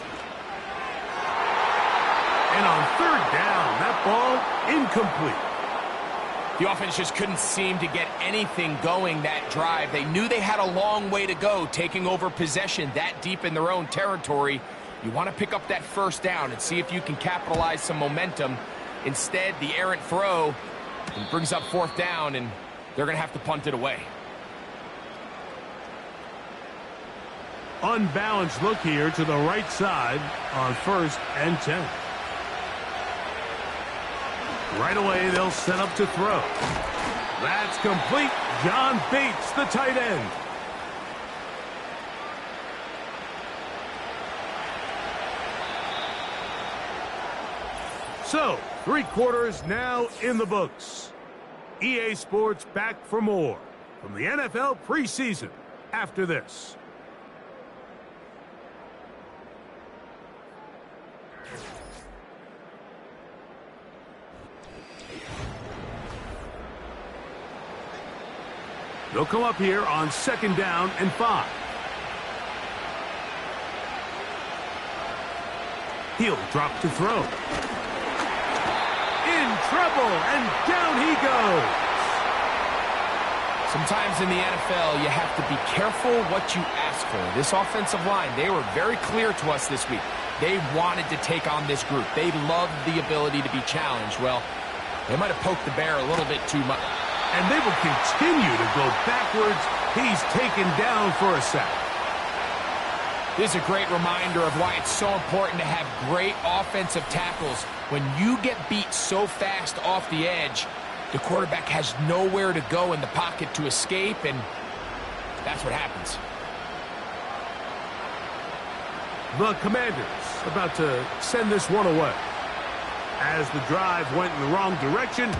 And on 3rd down, that ball incomplete. The offense just couldn't seem to get anything going that drive. They knew they had a long way to go, taking over possession that deep in their own territory. You want to pick up that 1st down and see if you can capitalize some momentum. Instead, the errant throw brings up 4th down, and they're going to have to punt it away. Unbalanced look here to the right side on 1st and 10. Right away, they'll set up to throw. That's complete. John Bates, the tight end. So, 3 quarters now in the books. EA Sports back for more from the NFL preseason after this. They'll come up here on 2nd down and 5. He'll drop to throw. In trouble, and down he goes. Sometimes in the NFL, you have to be careful what you ask for. This offensive line, they were very clear to us this week. They wanted to take on this group. They loved the ability to be challenged. Well, they might have poked the bear a little bit too much. And they will continue to go backwards. He's taken down for a sack. This is a great reminder of why it's so important to have great offensive tackles. When you get beat so fast off the edge, the quarterback has nowhere to go in the pocket to escape, and that's what happens. The Commanders about to send this one away. As the drive went in the wrong direction,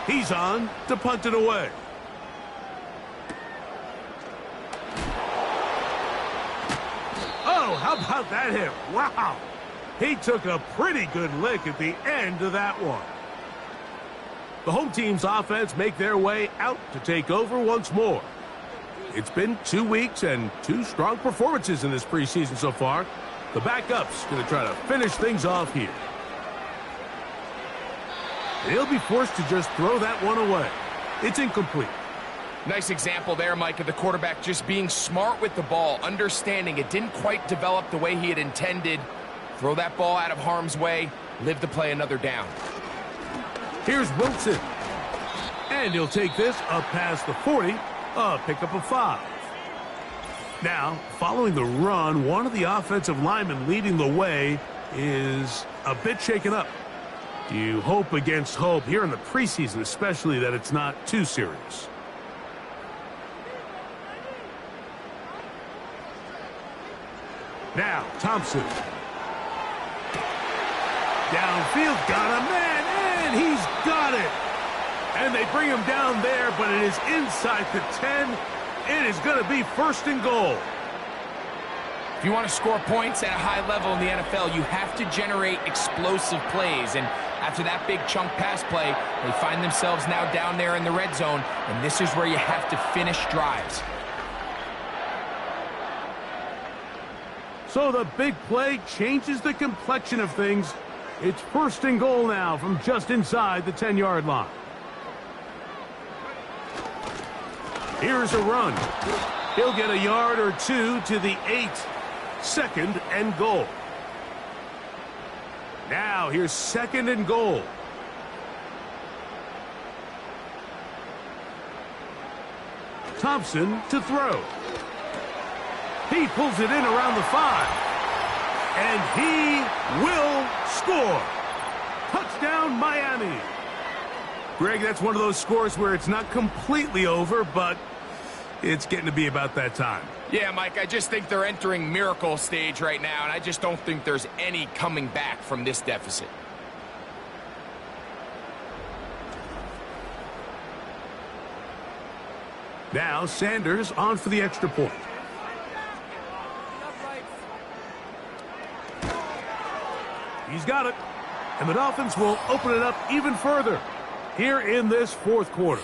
he's on to punt it away. Oh, how about that hit? Wow. He took a pretty good lick at the end of that one. The home team's offense make their way out to take over once more. It's been 2 weeks and 2 strong performances in this preseason so far. The backup's going to try to finish things off here. He'll be forced to just throw that one away. It's incomplete. Nice example there, Mike, of the quarterback just being smart with the ball, understanding it didn't quite develop the way he had intended. Throw that ball out of harm's way, live to play another down. Here's Wilson. And he'll take this up past the 40, a pickup of 5. Now, following the run, one of the offensive linemen leading the way is a bit shaken up. You hope against hope here in the preseason, especially, that it's not too serious. Now, Thompson. Downfield, got a man, and he's got it. And they bring him down there, but it is inside the 10. It is going to be 1st and goal. If you want to score points at a high level in the NFL, you have to generate explosive plays. And after that big chunk pass play, they find themselves now down there in the red zone, and this is where you have to finish drives. So the big play changes the complexion of things. It's 1st and goal now from just inside the 10-yard line. Here's a run. He'll get a yard or 2 to the 8. 2nd and goal. Now here's 2nd and goal. Thompson to throw. He pulls it in around the 5. And he will score. Touchdown, Miami. Greg, that's one of those scores where it's not completely over, but it's getting to be about that time. Yeah, Mike, I just think they're entering miracle stage right now, and I just don't think there's any coming back from this deficit. Now Sanders on for the extra point. He's got it. And the Dolphins will open it up even further here in this 4th quarter.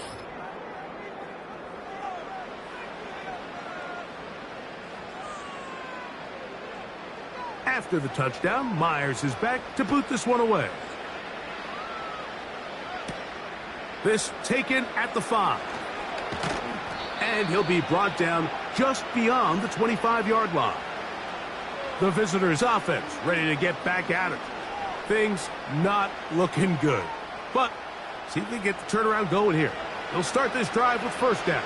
After the touchdown, Myers is back to boot this one away. This taken at the 5. And he'll be brought down just beyond the 25-yard line. The visitors' offense ready to get back at it. Things not looking good. But see if they get the turnaround going here. They'll start this drive with 1st down.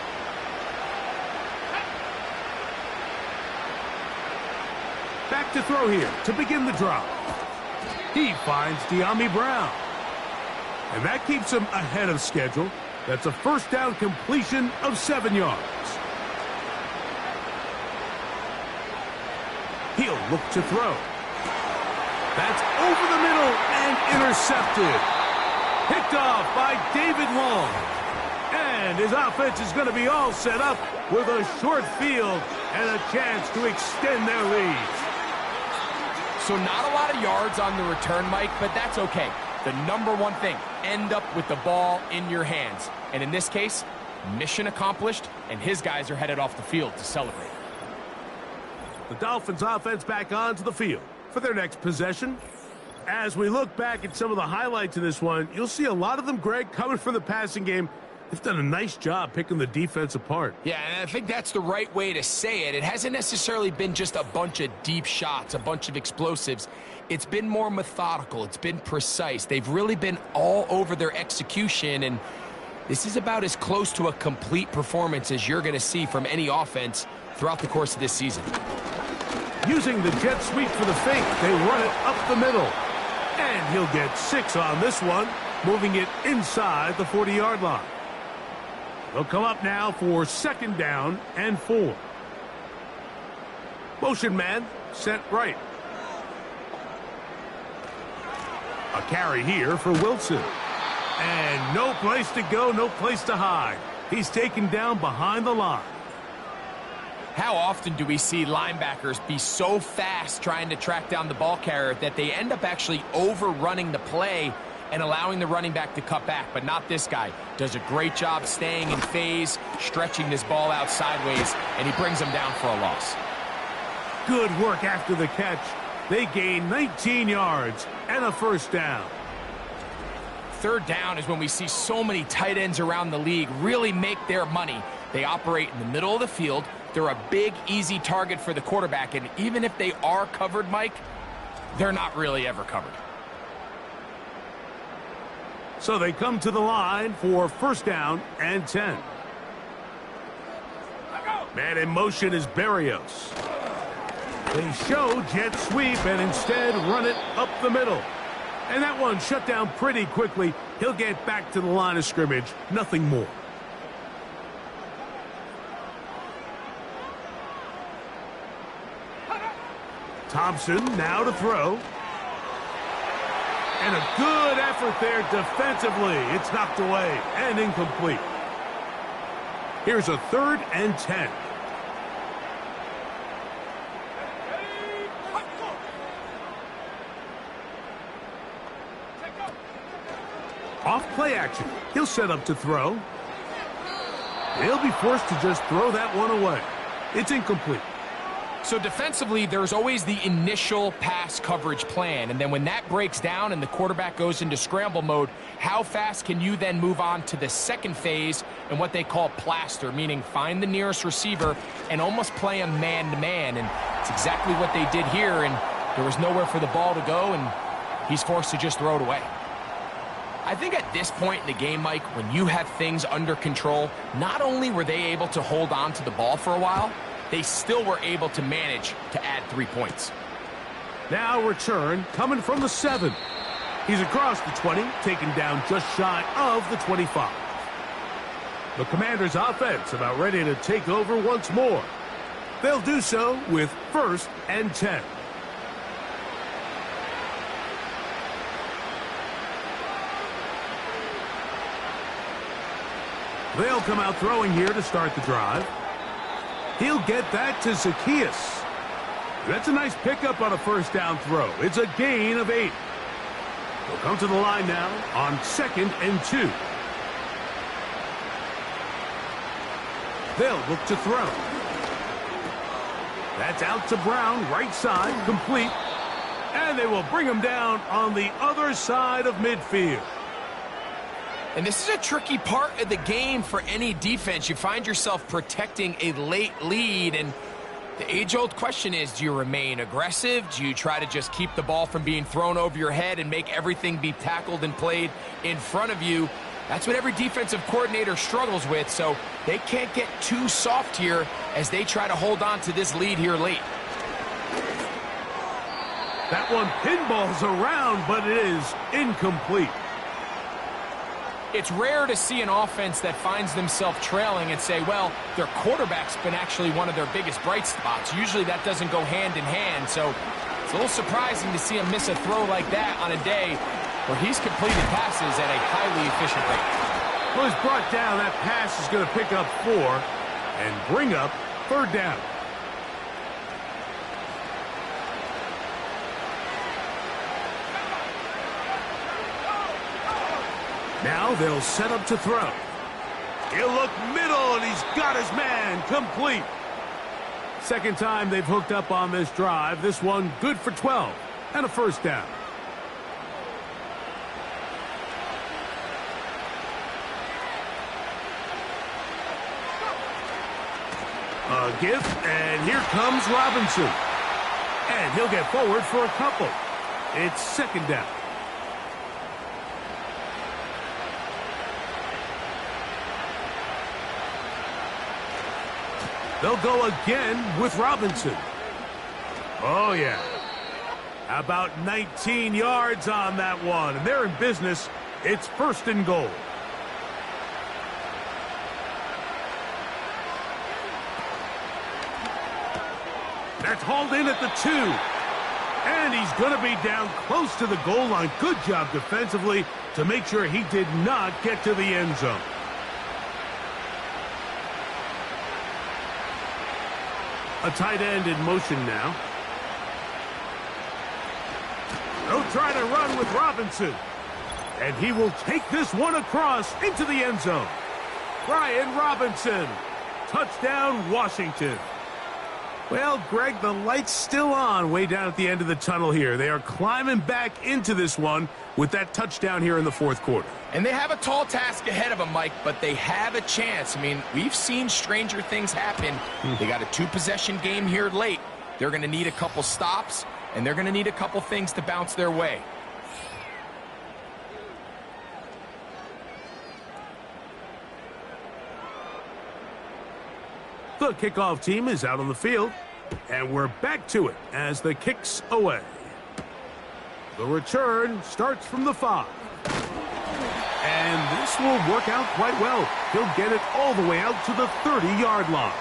Back to throw here to begin the drive. He finds De'Ami Brown. And that keeps him ahead of schedule. That's a 1st down completion of 7 yards. He'll look to throw. That's over the middle and intercepted. Picked off by David Long. And his offense is going to be all set up with a short field and a chance to extend their lead. So not a lot of yards on the return, Mike, but that's okay. The number one thing, end up with the ball in your hands. And in this case, mission accomplished, and his guys are headed off the field to celebrate. The Dolphins offense back onto the field for their next possession. As we look back at some of the highlights in this one, you'll see a lot of them, Greg, coming from the passing game. They've done a nice job picking the defense apart. Yeah, and I think that's the right way to say it. It hasn't necessarily been just a bunch of deep shots, a bunch of explosives. It's been more methodical. It's been precise. They've really been all over their execution, and this is about as close to a complete performance as you're going to see from any offense throughout the course of this season. Using the jet sweep for the fake, they run it up the middle. And he'll get 6 on this one, moving it inside the 40-yard line. They'll come up now for 2nd down and 4. Motion man set right. A carry here for Wilson. And no place to go, no place to hide. He's taken down behind the line. How often do we see linebackers be so fast trying to track down the ball carrier that they end up actually overrunning the play and allowing the running back to cut back? But not this guy. Does a great job staying in phase, stretching this ball out sideways, and he brings him down for a loss. Good work after the catch. They gain 19 yards and a first down. Third down is when we see so many tight ends around the league really make their money. They operate in the middle of the field. They're a big, easy target for the quarterback, and even if they are covered, Mike, they're not really ever covered. So they come to the line for first down and 10. Man in motion is Berrios. They show jet sweep and instead run it up the middle. And that one shut down pretty quickly. He'll get back to the line of scrimmage. Nothing more. Thompson now to throw. And a good effort there defensively. It's knocked away and incomplete. Here's a 3rd and 10. Off play action. He'll set up to throw. He'll be forced to just throw that one away. It's incomplete. So defensively, there's always the initial pass coverage plan, and then when that breaks down and the quarterback goes into scramble mode, how fast can you then move on to the second phase and what they call plaster, meaning find the nearest receiver and almost play him man-to-man, and it's exactly what they did here, and there was nowhere for the ball to go, and he's forced to just throw it away. I think at this point in the game, Mike, when you have things under control, not only were they able to hold on to the ball for a while, they still were able to manage to add 3 points. Now return coming from the 7. He's across the 20, taken down just shy of the 25. The Commanders' offense about ready to take over once more. They'll do so with 1st and 10. They'll come out throwing here to start the drive. He'll get that to Zacchaeus. That's a nice pickup on a first down throw. It's a gain of 8. They'll come to the line now on 2nd and 2. They'll look to throw. That's out to Brown, right side, complete. And they will bring him down on the other side of midfield. And this is a tricky part of the game for any defense. You find yourself protecting a late lead, and the age-old question is, do you remain aggressive? Do you try to just keep the ball from being thrown over your head and make everything be tackled and played in front of you? That's what every defensive coordinator struggles with, so they can't get too soft here as they try to hold on to this lead here late. That one pinballs around, but it is incomplete. It's rare to see an offense that finds themselves trailing and say, well, their quarterback's been actually one of their biggest bright spots. Usually that doesn't go hand in hand, so it's a little surprising to see him miss a throw like that on a day where he's completed passes at a highly efficient rate. Well, he's brought down. That pass is going to pick up 4 and bring up 3rd down. Now they'll set up to throw. He'll look middle, and he's got his man complete. Second time they've hooked up on this drive. This one good for 12 and a first down. A give, and here comes Robinson. And he'll get forward for a couple. It's 2nd down. They'll go again with Robinson. Oh, yeah. About 19 yards on that one. And they're in business. It's 1st and goal. That's hauled in at the 2. And he's going to be down close to the goal line. Good job defensively to make sure he did not get to the end zone. A tight end in motion now. They'll try to run with Robinson. And he will take this one across into the end zone. Brian Robinson. Touchdown, Washington. Well, Greg, the light's still on way down at the end of the tunnel here. They are climbing back into this one with that touchdown here in the fourth quarter. And they have a tall task ahead of them, Mike, but they have a chance. I mean, we've seen stranger things happen. They got a two-possession game here late. They're going to need a couple stops, and they're going to need a couple things to bounce their way. The kickoff team is out on the field, and we're back to it as the kick's away. The return starts from the 5. And this will work out quite well. He'll get it all the way out to the 30-yard line.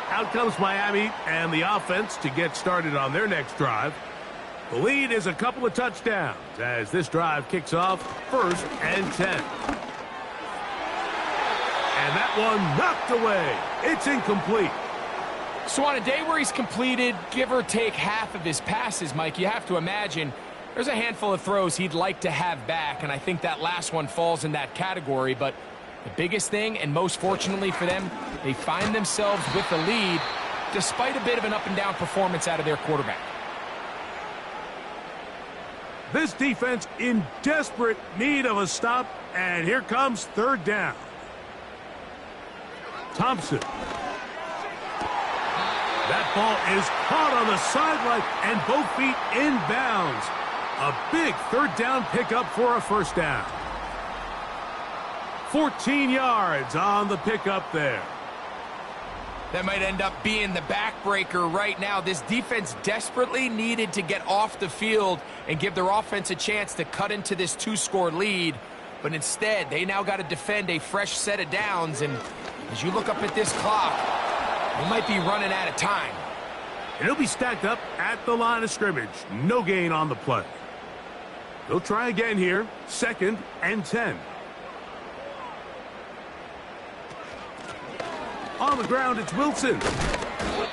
Out comes Miami and the offense to get started on their next drive. The lead is a couple of touchdowns as this drive kicks off 1st and 10. And that one knocked away. It's incomplete. So on a day where he's completed, give or take half of his passes, Mike, you have to imagine there's a handful of throws he'd like to have back, and I think that last one falls in that category. But the biggest thing, and most fortunately for them, they find themselves with the lead despite a bit of an up-and-down performance out of their quarterback. This defense in desperate need of a stop, and here comes 3rd down. Thompson. That ball is caught on the sideline and both feet inbounds. A big 3rd down pickup for a 1st down. 14 yards on the pickup there. That might end up being the backbreaker right now. This defense desperately needed to get off the field and give their offense a chance to cut into this 2-score lead. But instead, they now got to defend a fresh set of downs. And as you look up at this clock, they might be running out of time. It'll be stacked up at the line of scrimmage. No gain on the play. They'll try again here. 2nd and 10. On the ground, it's Wilson.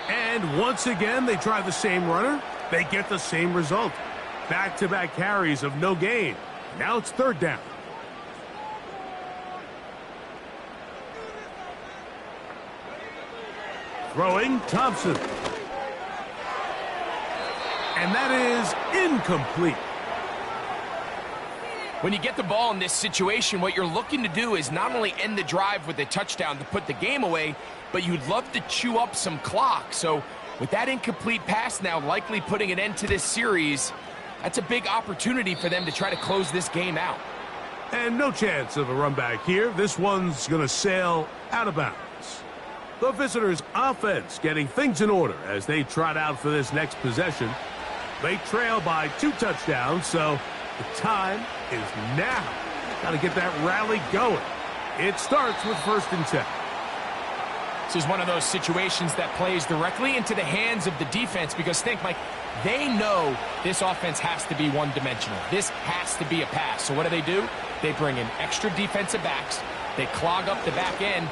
And once again, they try the same runner. They get the same result. Back-to-back carries of no gain. Now it's 3rd down. Throwing, Thompson. And that is incomplete. When you get the ball in this situation, what you're looking to do is not only end the drive with a touchdown to put the game away, but you'd love to chew up some clock. So with that incomplete pass now likely putting an end to this series, that's a big opportunity for them to try to close this game out. And no chance of a run back here. This one's going to sail out of bounds. The visitors' offense getting things in order as they trot out for this next possession. They trail by 2 touchdowns, so the time is now. Got to get that rally going. It starts with 1st and 10. This is one of those situations that plays directly into the hands of the defense because think, Mike, they know this offense has to be one-dimensional. This has to be a pass. So what do? They bring in extra defensive backs. They clog up the back end.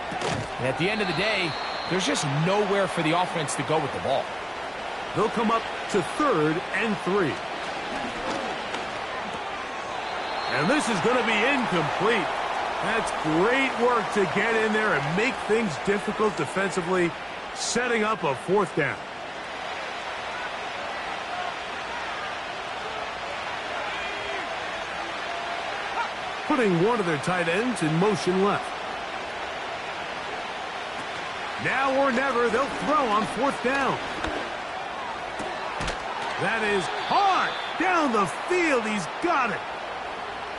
And at the end of the day, there's just nowhere for the offense to go with the ball. They'll come up to 3rd and 3. And this is going to be incomplete. That's great work to get in there and make things difficult defensively, setting up a 4th down. Putting one of their tight ends in motion left. Now or never, they'll throw on 4th down. That is hard down the field. He's got it.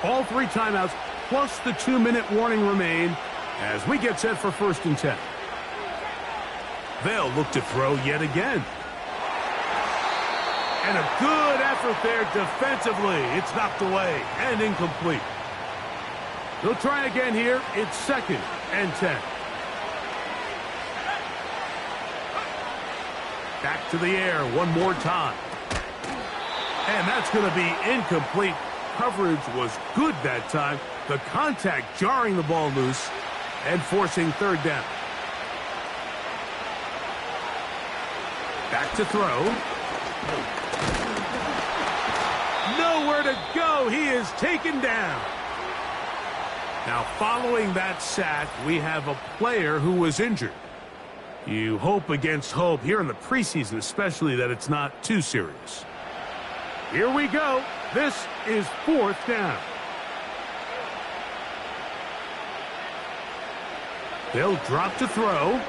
All 3 timeouts plus the 2-minute warning remain as we get set for 1st and 10. They'll look to throw yet again. And a good effort there defensively. It's knocked away and incomplete. They'll try again here. It's 2nd and 10. Back to the air one more time. And that's going to be incomplete. Coverage was good that time. The contact jarring the ball loose and forcing third down. Back to throw. Nowhere to go. He is taken down. Now, following that sack, we have a player who was injured. You hope against hope here in the preseason, especially that it's not too serious. Here we go. This is fourth down. They'll drop to throw.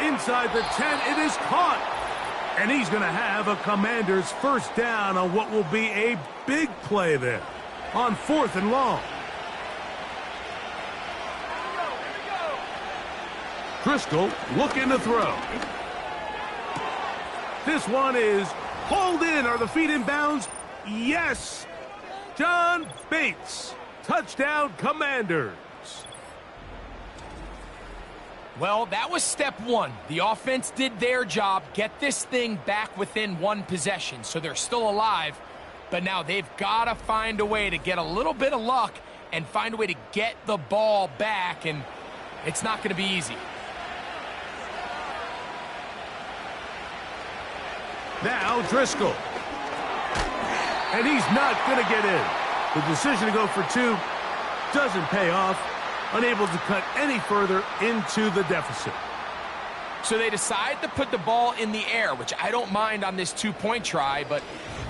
Inside the 10, it is caught. And he's going to have a Commander's first down on what will be a big play there on 4th and long. Driscoll looking to throw. This one is hauled in. Are the feet in bounds? Yes. John Bates. Touchdown, Commanders. Well, that was step one. The offense did their job, get this thing back within one possession, so they're still alive. But now they've got to find a way to get a little bit of luck and find a way to get the ball back, and it's not going to be easy. Now Driscoll. And he's not going to get in. The decision to go for two doesn't pay off. Unable to cut any further into the deficit. So they decide to put the ball in the air, which I don't mind on this two-point try, but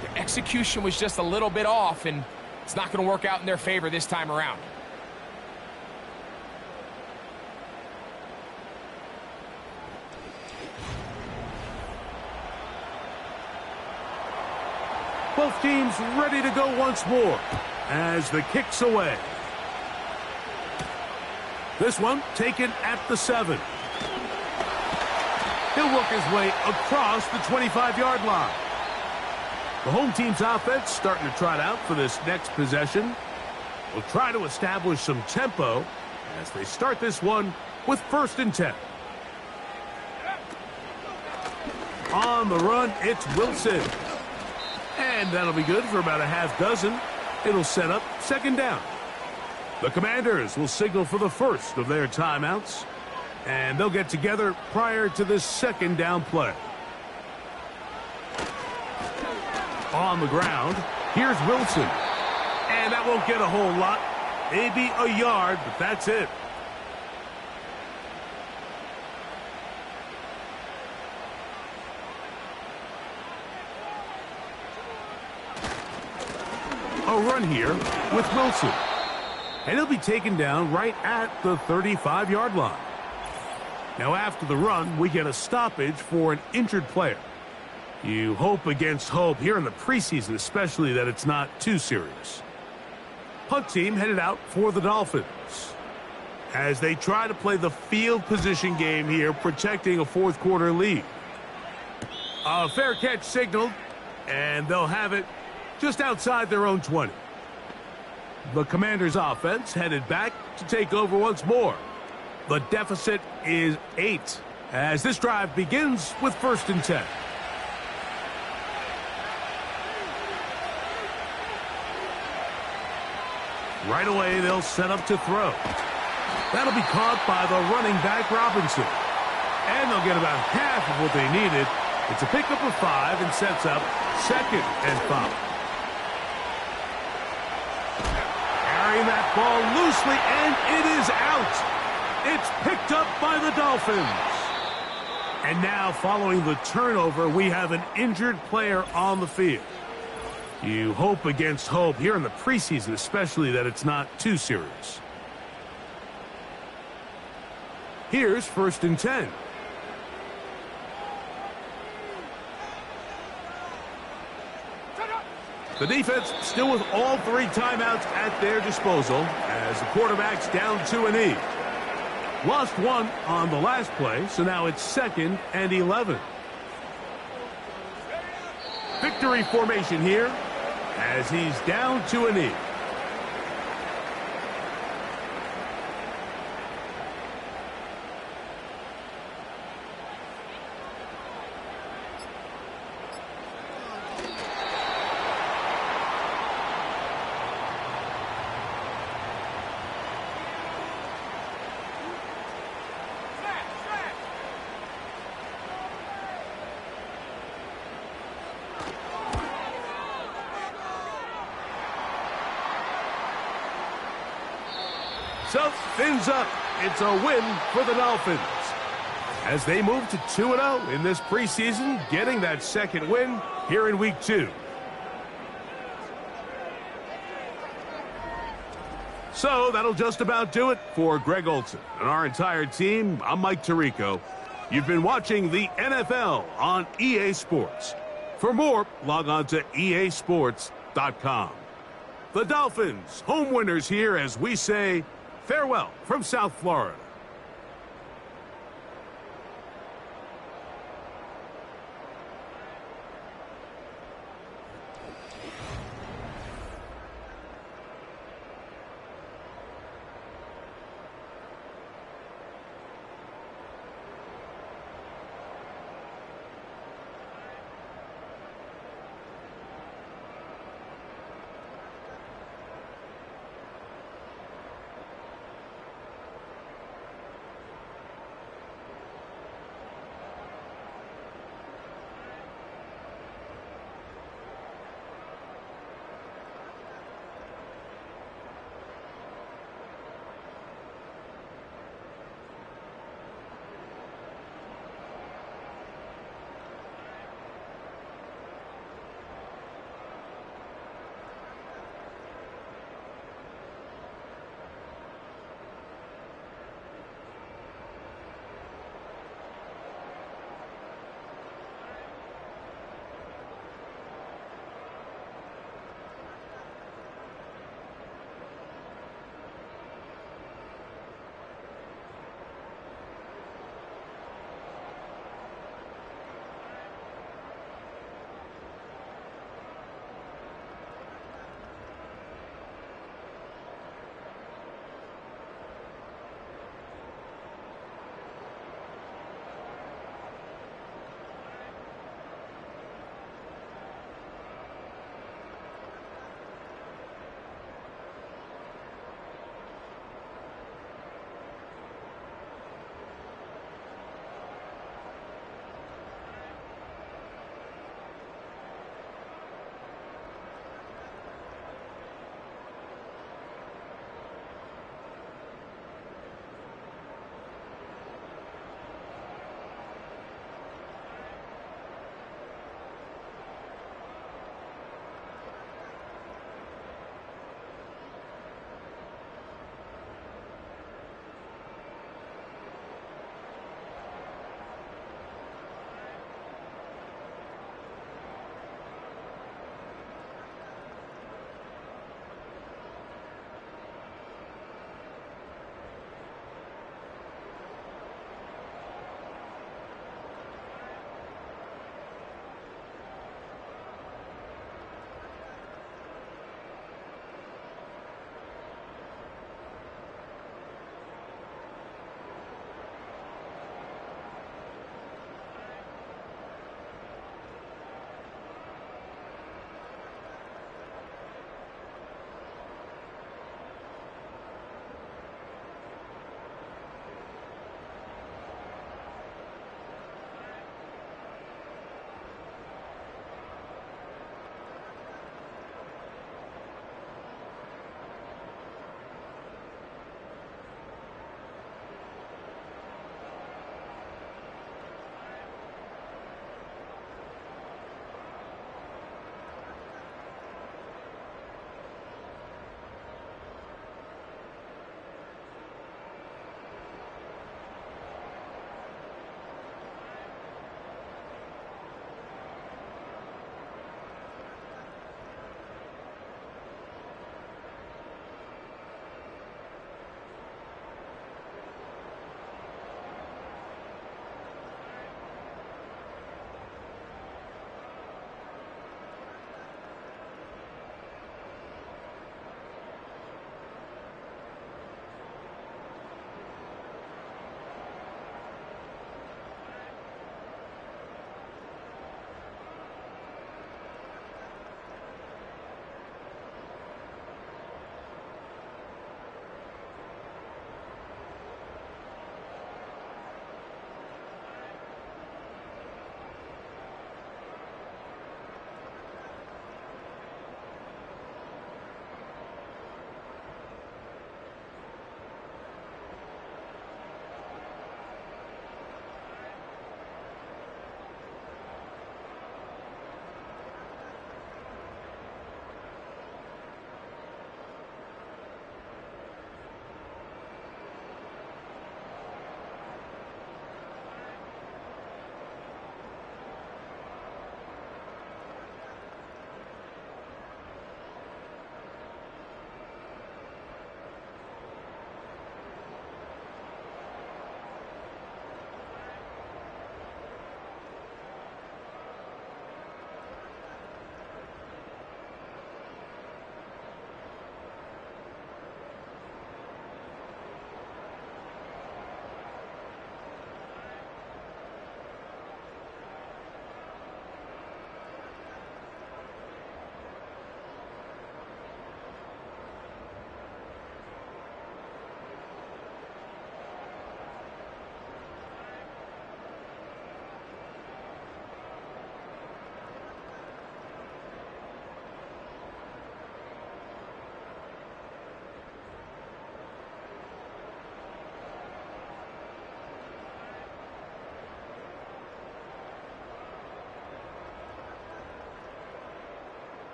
their execution was just a little bit off, and it's not going to work out in their favor this time around. Both teams ready to go once more as the kick's away. This one taken at the 7. He'll work his way across the 25-yard line. The home team's offense starting to trot out for this next possession. Will try to establish some tempo as they start this one with 1st and 10. On the run, it's Wilson. And that'll be good for about a half dozen. It'll set up 2nd down. The Commanders will signal for the first of their timeouts, and they'll get together prior to this 2nd down play. On the ground, here's Wilson. And that won't get a whole lot. Maybe a yard, but that's it. A run here with Wilson. And he'll be taken down right at the 35-yard line. Now after the run, we get a stoppage for an injured player. You hope against hope here in the preseason, especially that it's not too serious. Punt team headed out for the Dolphins as they try to play the field position game here, protecting a 4th quarter lead. A fair catch signaled, and they'll have it just outside their own 20. The Commanders' offense headed back to take over once more. The deficit is 8 as this drive begins with 1st and 10. Right away, they'll set up to throw. That'll be caught by the running back, Robinson. And they'll get about half of what they needed. It's a pickup of 5 and sets up 2nd and 5. That ball loosely, and it is out. It's picked up by the Dolphins. And now, following the turnover, we have an injured player on the field. You hope against hope here in the preseason, especially that it's not too serious. Here's 1st and 10. The defense still with all 3 timeouts at their disposal as the quarterback's down to a knee. Lost 1 on the last play, so now it's 2nd and 11. Victory formation here as he's down to a knee. So, fins up. It's a win for the Dolphins, as they move to 2-0 in this preseason, getting that second win here in Week 2. So that'll just about do it for Greg Olson and our entire team. I'm Mike Tirico. You've been watching the NFL on EA Sports. For more, log on to easports.com. The Dolphins, home winners here as we say farewell from South Florida.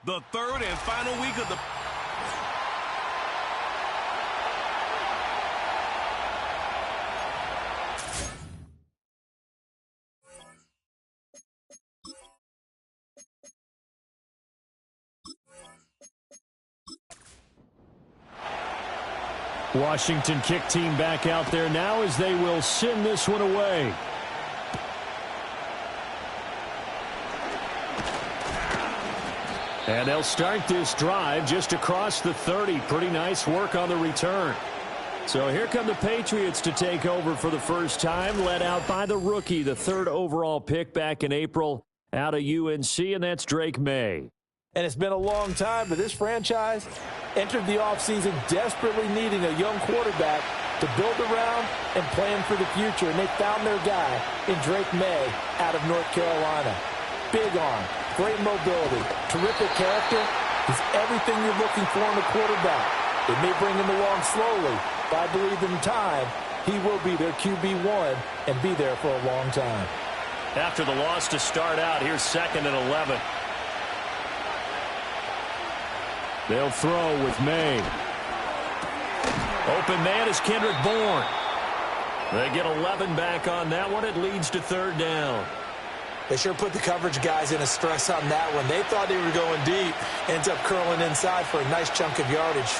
The third and final week of the... Washington kick team back out there now as they will send this one away. And they'll start this drive just across the 30. Pretty nice work on the return. So here come the Patriots to take over for the first time, led out by the rookie, the third overall pick back in April out of UNC, and that's Drake May. And it's been a long time, but this franchise entered the offseason desperately needing a young quarterback to build around and plan for the future. And they found their guy in Drake May out of North Carolina. Big arm, great mobility, terrific character. He's everything you're looking for in a quarterback. It may bring him along slowly, but I believe in time he will be their QB1 and be there for a long time. After the loss to start out, here's 2nd and 11. They'll throw with May. Open man is Kendrick Bourne. They get 11 back on that one. It leads to 3rd down. They sure put the coverage guys in a stress on that one. They thought they were going deep. Ends up curling inside for a nice chunk of yardage.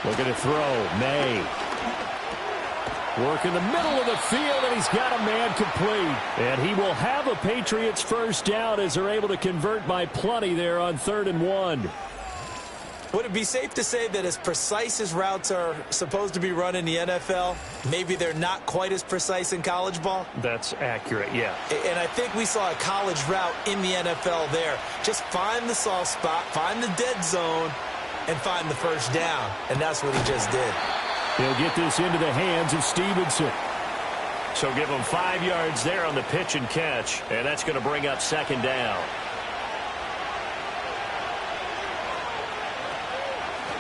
Looking to throw. May. Work in the middle of the field, and he's got a man complete. And he will have a Patriots first down as they're able to convert by plenty there on 3rd and 1. Would it be safe to say that as precise as routes are supposed to be run in the NFL, maybe they're not quite as precise in college ball? That's accurate, yeah. And I think we saw a college route in the NFL there. Just find the soft spot, find the dead zone, and find the first down. And that's what he just did. He'll get this into the hands of Stevenson. So give him 5 yards there on the pitch and catch, and that's going to bring up 2nd down.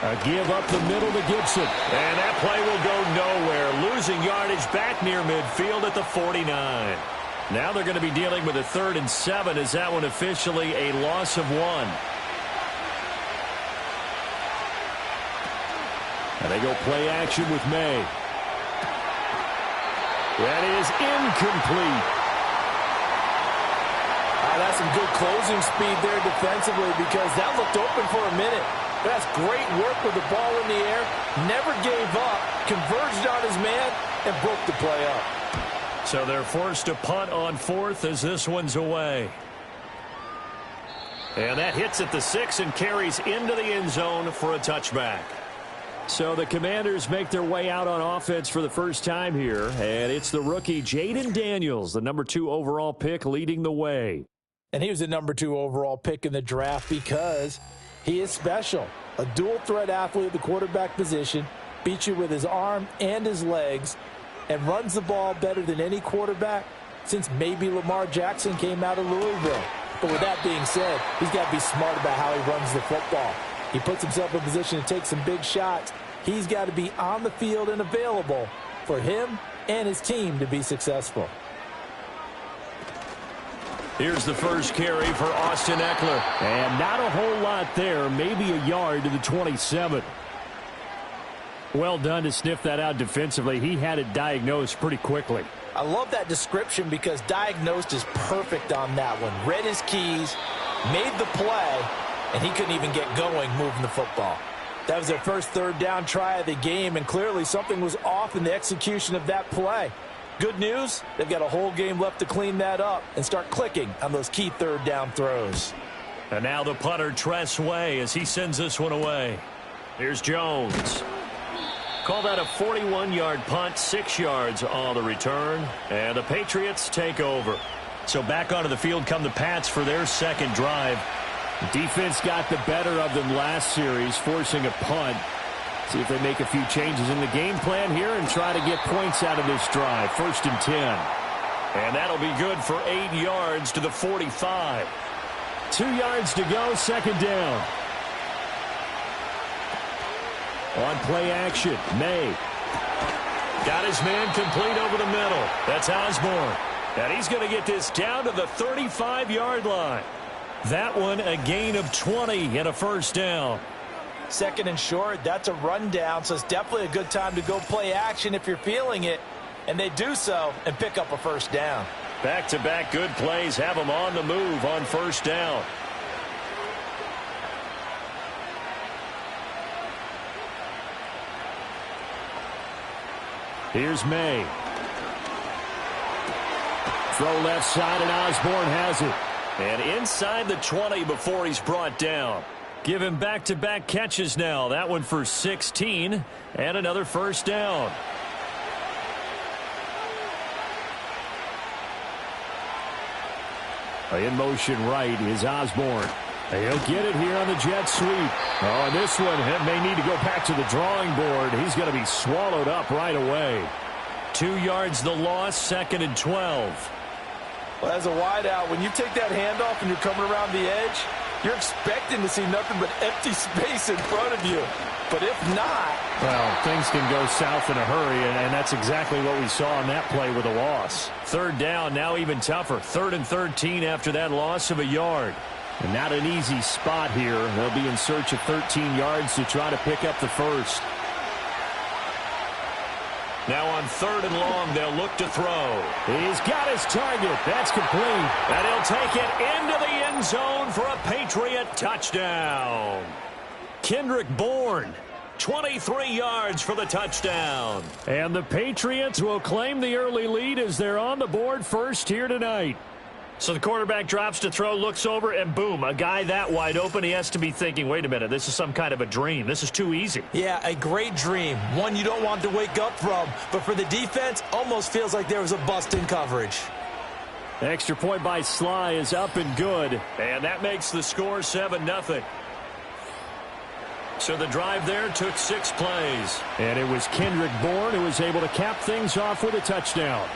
A give up the middle to Gibson. And that play will go nowhere. Losing yardage back near midfield at the 49. Now they're going to be dealing with a 3rd and 7 as that one officially a loss of 1. And they go play action with May. That is incomplete. That's some good closing speed there defensively because that looked open for a minute. That's great work with the ball in the air. Never gave up. Converged on his man and broke the play up. So they're forced to punt on 4th as this one's away. And that hits at the 6 and carries into the end zone for a touchback. So the Commanders make their way out on offense for the first time here. And it's the rookie Jaden Daniels, the number 2 overall pick, leading the way. And he was the number 2 overall pick in the draft because he is special. A dual threat athlete at the quarterback position, beats you with his arm and his legs, and runs the ball better than any quarterback since maybe Lamar Jackson came out of Louisville. But with that being said, he's got to be smart about how he runs the football. He puts himself in position to take some big shots. He's got to be on the field and available for him and his team to be successful. Here's the first carry for Austin Eckler. And not a whole lot there, maybe a yard to the 27. Well done to sniff that out defensively. He had it diagnosed pretty quickly. I love that description because diagnosed is perfect on that one. Read his keys, made the play, and he couldn't even get going moving the football. That was their first 3rd down try of the game, and clearly something was off in the execution of that play. Good news, they've got a whole game left to clean that up and start clicking on those key 3rd down throws. And now the punter, Tress Way, as he sends this one away. Here's Jones. Call that a 41-yard punt, 6 yards on the return, and the Patriots take over. So back onto the field come the Pats for their second drive. Defense got the better of them last series, forcing a punt. See if they make a few changes in the game plan here and try to get points out of this drive. 1st and 10. And that'll be good for 8 yards to the 45. 2 yards to go, 2nd down. On play action, May. Got his man complete over the middle. That's Osborne. And he's going to get this down to the 35-yard line. That one a gain of 20 and a first down. Second and short, that's a rundown, so it's definitely a good time to go play action if you're feeling it. And they do so and pick up a first down. Back-to-back good plays have them on the move on first down. Here's May. Throw left side, and Osborne has it. And inside the 20 before he's brought down. Give him back-to-back catches now. That one for 16 and another first down. In motion right is Osborne. He'll get it here on the jet sweep. Oh, and this one may need to go back to the drawing board. He's going to be swallowed up right away. 2 yards the loss, second and 12. Well, as a wideout, when you take that handoff and you're coming around the edge, you're expecting to see nothing but empty space in front of you. But if not... Well, things can go south in a hurry, and that's exactly what we saw on that play with a loss. Third down, now even tougher. 3rd and 13 after that loss of a yard. And not an easy spot here. They'll be in search of 13 yards to try to pick up the first. Now on 3rd and long, they'll look to throw. He's got his target. That's complete. And he'll take it into the end zone for a Patriot touchdown. Kendrick Bourne, 23 yards for the touchdown. And the Patriots will claim the early lead as they're on the board first here tonight. So the quarterback drops to throw, looks over, and boom, a guy that wide open, he has to be thinking, wait a minute, this is some kind of a dream. This is too easy. Yeah, a great dream. One you don't want to wake up from. But for the defense, almost feels like there was a bust in coverage. The extra point by Sly is up and good. And that makes the score 7-0. So the drive there took 6 plays. And it was Kendrick Bourne who was able to cap things off with a touchdown.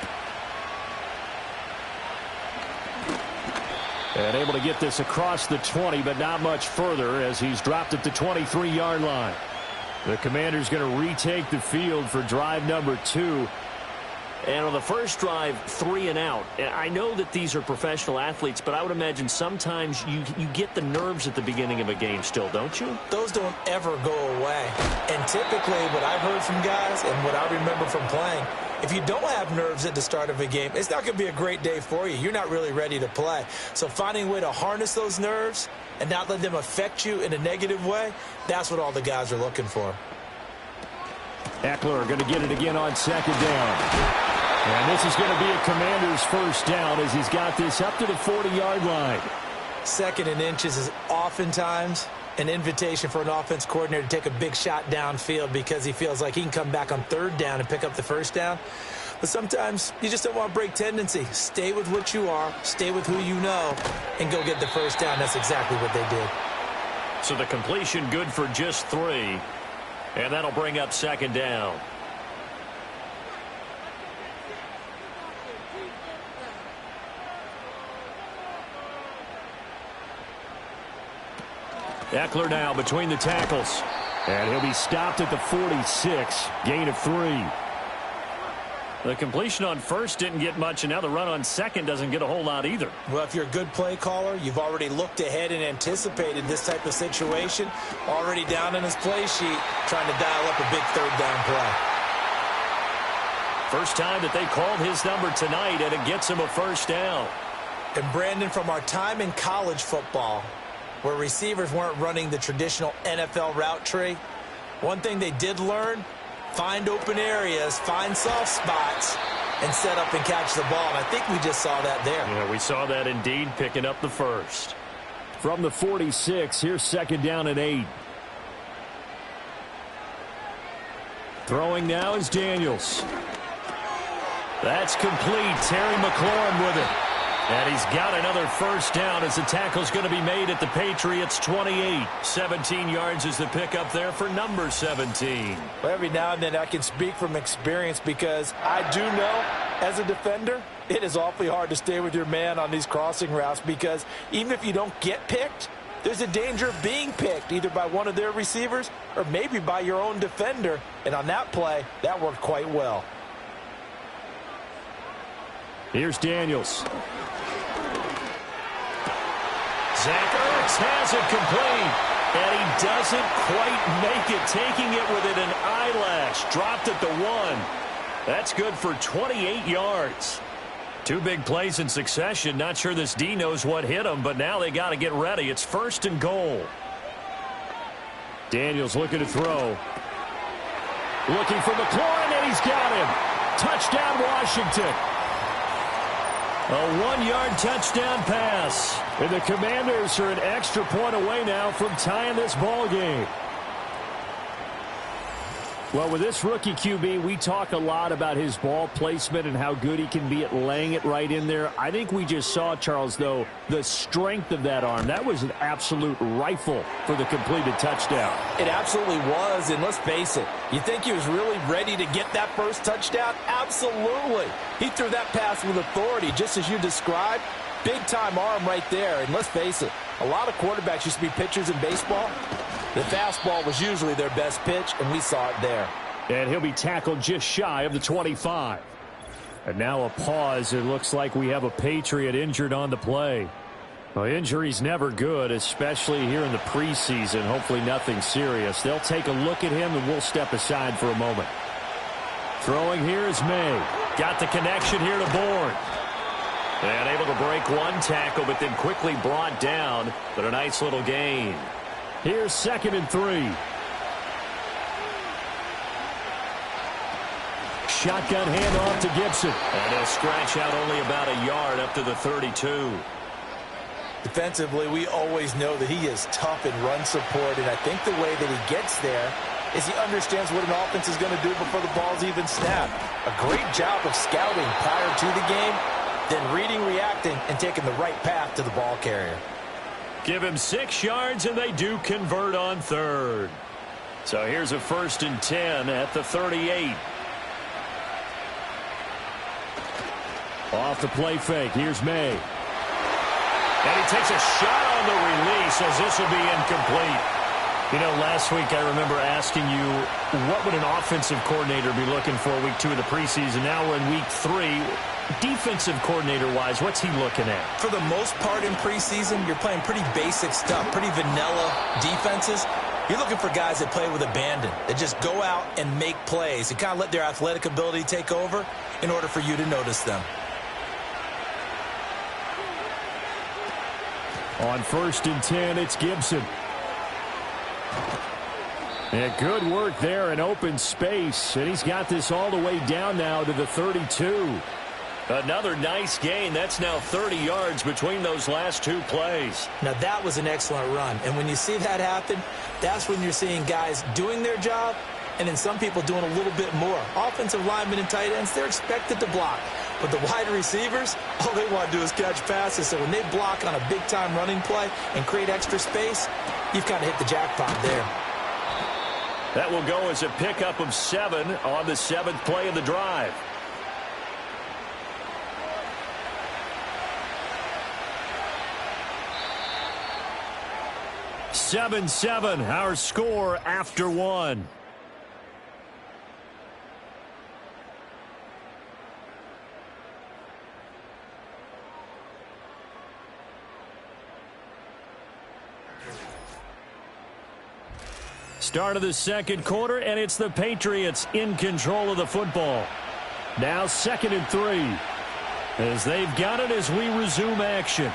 And able to get this across the 20, but not much further as he's dropped at the 23-yard line. The Commander's going to retake the field for drive number 2. And on the first drive, 3 and out. And I know that these are professional athletes, but I would imagine sometimes you get the nerves at the beginning of a game still, don't you? Those don't ever go away. And typically what I've heard from guys and what I remember from playing, if you don't have nerves at the start of a game, it's not going to be a great day for you. You're not really ready to play. So finding a way to harness those nerves and not let them affect you in a negative way, that's what all the guys are looking for. Eckler going to get it again on second down. And this is going to be a Commander's first down as he's got this up to the 40-yard line. 2nd and inches is oftentimes an invitation for an offense coordinator to take a big shot downfield because he feels like he can come back on 3rd down and pick up the first down. But sometimes you just don't want to break tendency. Stay with what you are, stay with who you know, and go get the first down. That's exactly what they did. So the completion good for just 3, and that'll bring up 2nd down. Eckler now between the tackles. And he'll be stopped at the 46. Gain of 3. The completion on first didn't get much, and now the run on second doesn't get a whole lot either. Well, if you're a good play caller, you've already looked ahead and anticipated this type of situation. Already down on his play sheet, trying to dial up a big 3rd down play. First time that they called his number tonight, and it gets him a first down. And Brandon, from our time in college football, where receivers weren't running the traditional NFL route tree, one thing they did learn, find open areas, find soft spots, and set up and catch the ball. And I think we just saw that there. Yeah, we saw that indeed, picking up the first. From the 46, here's 2nd down and 8. Throwing now is Daniels. That's complete. Terry McLaurin with it. And he's got another first down as the tackle's going to be made at the Patriots' 28. 17 yards is the pickup there for number 17. Well, every now and then I can speak from experience because I do know, as a defender, it is awfully hard to stay with your man on these crossing routes because even if you don't get picked, there's a danger of being picked either by one of their receivers or maybe by your own defender. And on that play, that worked quite well. Here's Daniels. Zach Ertz has it complete. And he doesn't quite make it, taking it within an eyelash. Dropped at the 1. That's good for 28 yards. 2 big plays in succession. Not sure this D knows what hit him, but now they got to get ready. It's 1st and goal. Daniels looking to throw. Looking for McLaurin, and he's got him. Touchdown, Washington. A 1-yard touchdown pass. And the Commanders are an extra point away now from tying this ball game. Well, with this rookie QB, we talk a lot about his ball placement and how good he can be at laying it right in there. I think we just saw, Charles, though, the strength of that arm. That was an absolute rifle for the completed touchdown. It absolutely was, and let's face it, you think he was really ready to get that first touchdown? Absolutely. He threw that pass with authority, just as you described. Big-time arm right there, and let's face it, a lot of quarterbacks used to be pitchers in baseball. The fastball was usually their best pitch, and we saw it there. And he'll be tackled just shy of the 25. And now a pause. It looks like we have a Patriot injured on the play. Well, injury's never good, especially here in the preseason. Hopefully nothing serious. They'll take a look at him, and we'll step aside for a moment. Throwing here is May. Got the connection here to Bourne. And able to break one tackle, but then quickly brought down. But a nice little gain. Here's 2nd and 3. Shotgun handoff to Gibson. And he'll scratch out only about a yard up to the 32. Defensively, we always know that he is tough in run support, and I think the way that he gets there is he understands what an offense is going to do before the ball's even snapped. A great job of scouting prior to the game, then reading, reacting, and taking the right path to the ball carrier. Give him 6 yards, and they do convert on 3rd. So here's a 1st and 10 at the 38. Off the play fake. Here's May. And he takes a shot on the release as this will be incomplete. You know, last week I remember asking you, what would an offensive coordinator be looking for week 2 of the preseason? Now we're in week 3. Defensive coordinator-wise, what's he looking at? For the most part in preseason, you're playing pretty basic stuff, pretty vanilla defenses. You're looking for guys that play with abandon, that just go out and make plays and kind of let their athletic ability take over in order for you to notice them. On 1st and 10, it's Gibson. And good work there in open space. And he's got this all the way down now to the 32. Another nice gain. That's now 30 yards between those last 2 plays. Now, that was an excellent run. And when you see that happen, that's when you're seeing guys doing their job and then some people doing a little bit more. Offensive linemen and tight ends, they're expected to block. But the wide receivers, all they want to do is catch passes. So when they block on a big-time running play and create extra space, you've kind of hit the jackpot there. That will go as a pickup of 7 on the 7th play of the drive. Seven, our score after 1. Start of the 2nd quarter, and it's the Patriots in control of the football. Now 2nd and 3 as they've got it as we resume action.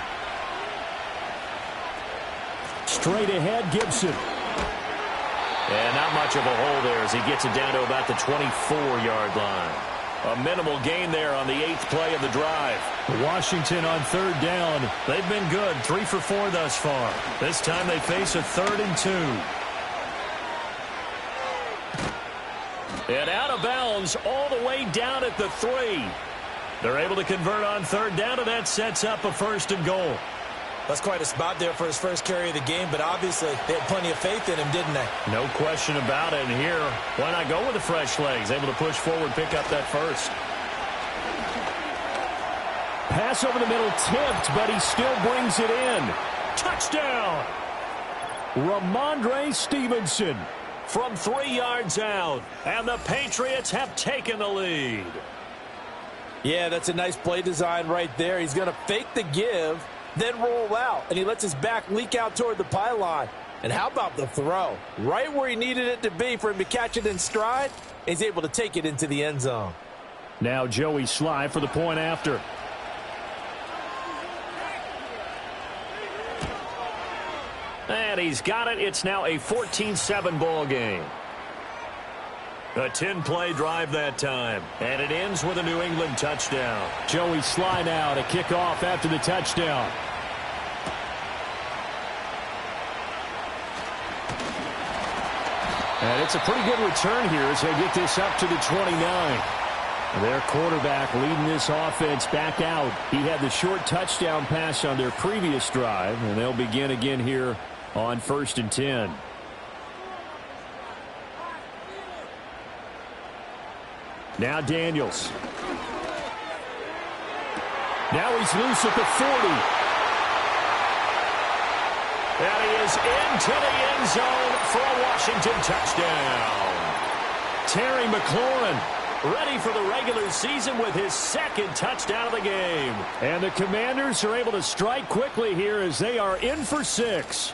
Straight ahead, Gibson. And not much of a hole there as he gets it down to about the 24-yard line. A minimal gain there on the 8th play of the drive. Washington on 3rd down. They've been good, 3 for 4 thus far. This time they face a 3rd and 2. And out of bounds all the way down at the 3. They're able to convert on 3rd down, and that sets up a 1st and goal. That's quite a spot there for his first carry of the game, but obviously they had plenty of faith in him, didn't they? No question about it. And here, why not go with the fresh legs? Able to push forward, pick up that 1st. Pass over the middle, tipped, but he still brings it in. Touchdown! Ramondre Stevenson from 3 yards out, and the Patriots have taken the lead. Yeah, that's a nice play design right there. He's going to fake the give, then roll out, and he lets his back leak out toward the pylon. And how about the throw? Right where he needed it to be for him to catch it in stride, he's able to take it into the end zone. Now Joey Sly for the point after. And he's got it. It's now a 14-7 ball game. A 10-play drive that time. And it ends with a New England touchdown. Joey Sly now to kick off after the touchdown. And it's a pretty good return here as they get this up to the 29. Their quarterback leading this offense back out. He had the short touchdown pass on their previous drive, and they'll begin again here on 1st and 10. Now Daniels. Now he's loose at the 40. And he is into the end zone for a Washington touchdown. Terry McLaurin ready for the regular season with his second touchdown of the game. And the Commanders are able to strike quickly here as they are in for 6.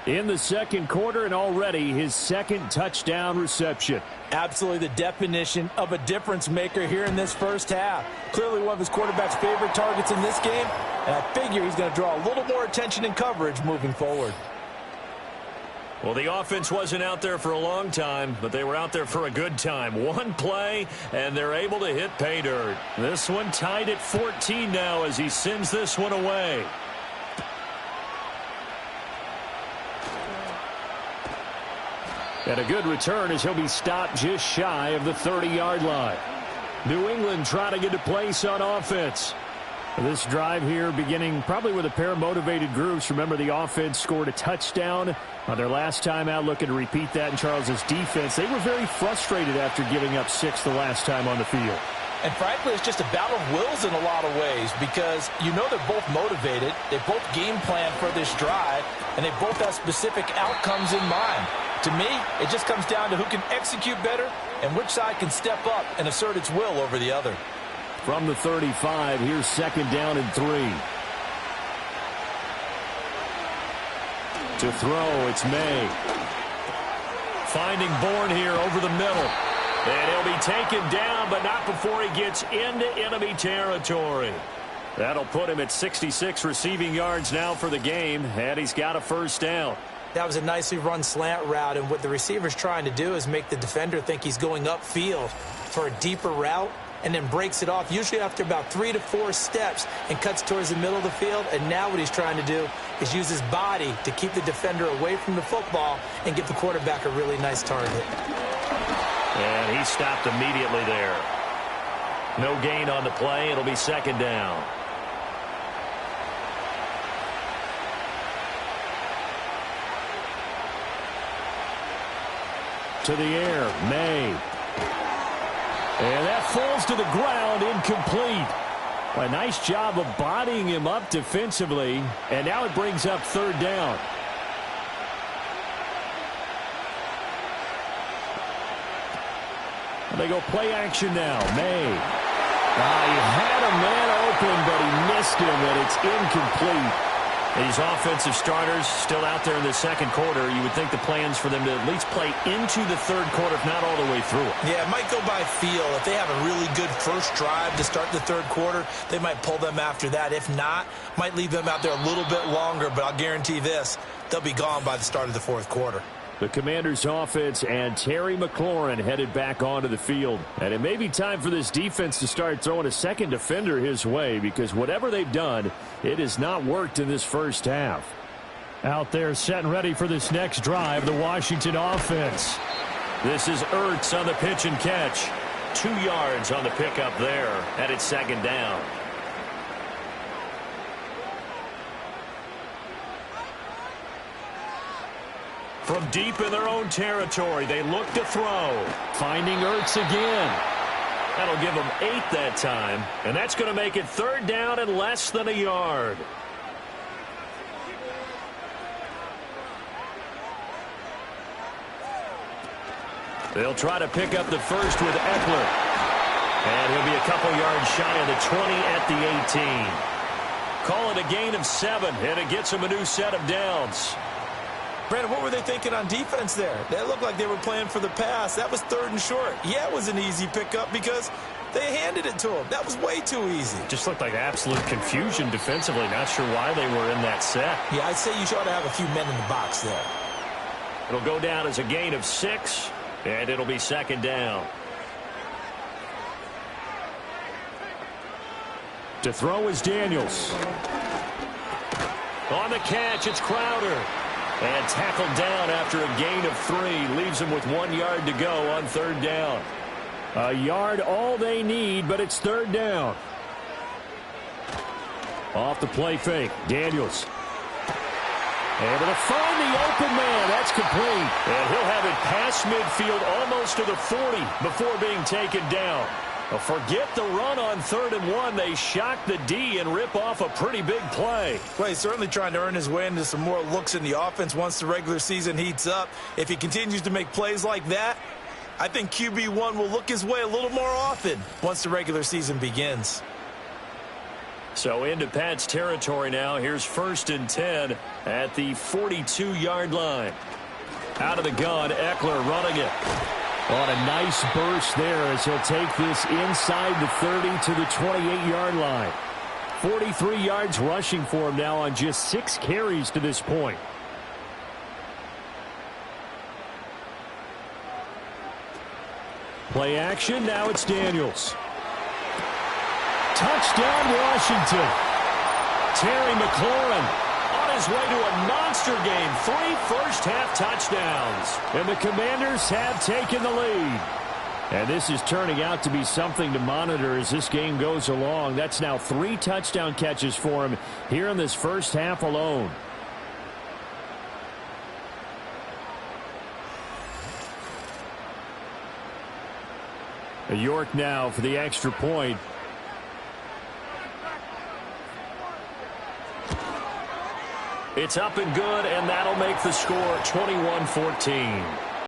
In the second quarter, and already his second touchdown reception. Absolutely the definition of a difference maker here in this first half. Clearly one of his quarterback's favorite targets in this game, and I figure he's going to draw a little more attention and coverage moving forward. Well, the offense wasn't out there for a long time, but they were out there for a good time. One play, and they're able to hit pay dirt. This one tied at 14 now as he sends this one away. And a good return as he'll be stopped just shy of the 30-yard line. New England trying to get a place on offense. This drive here beginning probably with a pair of motivated groups. Remember, the offense scored a touchdown on their last time out, looking to repeat that in Charles's defense. They were very frustrated after giving up 6 the last time on the field. And frankly, it's just a battle of wills in a lot of ways because you know they're both motivated, they both game plan for this drive, and they both have specific outcomes in mind. To me, it just comes down to who can execute better and which side can step up and assert its will over the other. From the 35, here's 2nd down and 3. To throw, it's May. Finding Bourne here over the middle. And he'll be taken down, but not before he gets into enemy territory. That'll put him at 66 receiving yards now for the game, and he's got a first down. That was a nicely run slant route, and what the receiver's trying to do is make the defender think he's going upfield for a deeper route and then breaks it off, usually after about 3 to 4 steps, and cuts towards the middle of the field. And now what he's trying to do is use his body to keep the defender away from the football and give the quarterback a really nice target. And he stopped immediately there. No gain on the play. It'll be 2nd down. To the air, May. And that falls to the ground, incomplete. A nice job of bodying him up defensively, and now it brings up 3rd down. They go play action now. May. He had a man open, but he missed him, and it's incomplete. These offensive starters still out there in the second quarter. You would think the plans for them to at least play into the 3rd quarter, if not all the way through it. Yeah, it might go by feel. If they have a really good first drive to start the 3rd quarter, they might pull them after that. If not, might leave them out there a little bit longer, but I'll guarantee this, they'll be gone by the start of the 4th quarter. The Commanders' offense and Terry McLaurin headed back onto the field. And it may be time for this defense to start throwing a second defender his way, because whatever they've done, it has not worked in this first half. Out there set and ready for this next drive, the Washington offense. This is Ertz on the pitch and catch. 2 yards on the pickup there, and it's 2nd down. From deep in their own territory, they look to throw. Finding Ertz again. That'll give them 8 that time, and that's going to make it 3rd down and less than a yard. They'll try to pick up the first with Eckler. And he'll be a couple yards shy of the 20 at the 18. call it a gain of 7, and it gets them a new set of downs. Brandon, what were they thinking on defense there? That looked like they were playing for the pass. That was 3rd and short. Yeah, it was an easy pickup because they handed it to him. That was way too easy. Just looked like absolute confusion defensively. Not sure why they were in that set. Yeah, I'd say you ought to have a few men in the box there. It'll go down as a gain of 6, and it'll be 2nd down. To throw is Daniels. On the catch, it's Crowder. And tackled down after a gain of 3. Leaves him with 1 yard to go on 3rd down. A yard all they need, but it's 3rd down. Off the play fake, Daniels. Able to find the open man. That's complete. And he'll have it past midfield almost to the 40 before being taken down. Forget the run on 3rd and 1. They shock the D and rip off a pretty big play. Well, he's certainly trying to earn his way into some more looks in the offense once the regular season heats up. If he continues to make plays like that, I think QB1 will look his way a little more often once the regular season begins. So into Pat's territory now. Here's 1st and 10 at the 42-yard line. Out of the gun, Eckler running it. On a nice burst there as he'll take this inside the 30 to the 28-yard line. 43 yards rushing for him now on just 6 carries to this point. Play action, now it's Daniels. Touchdown, Washington. Terry McLaurin on his way to a monster game. 3 first-half touchdowns. And the Commanders have taken the lead. And this is turning out to be something to monitor as this game goes along. That's now 3 touchdown catches for him here in this first half alone. York now for the extra point. It's up and good, and that'll make the score 21-14.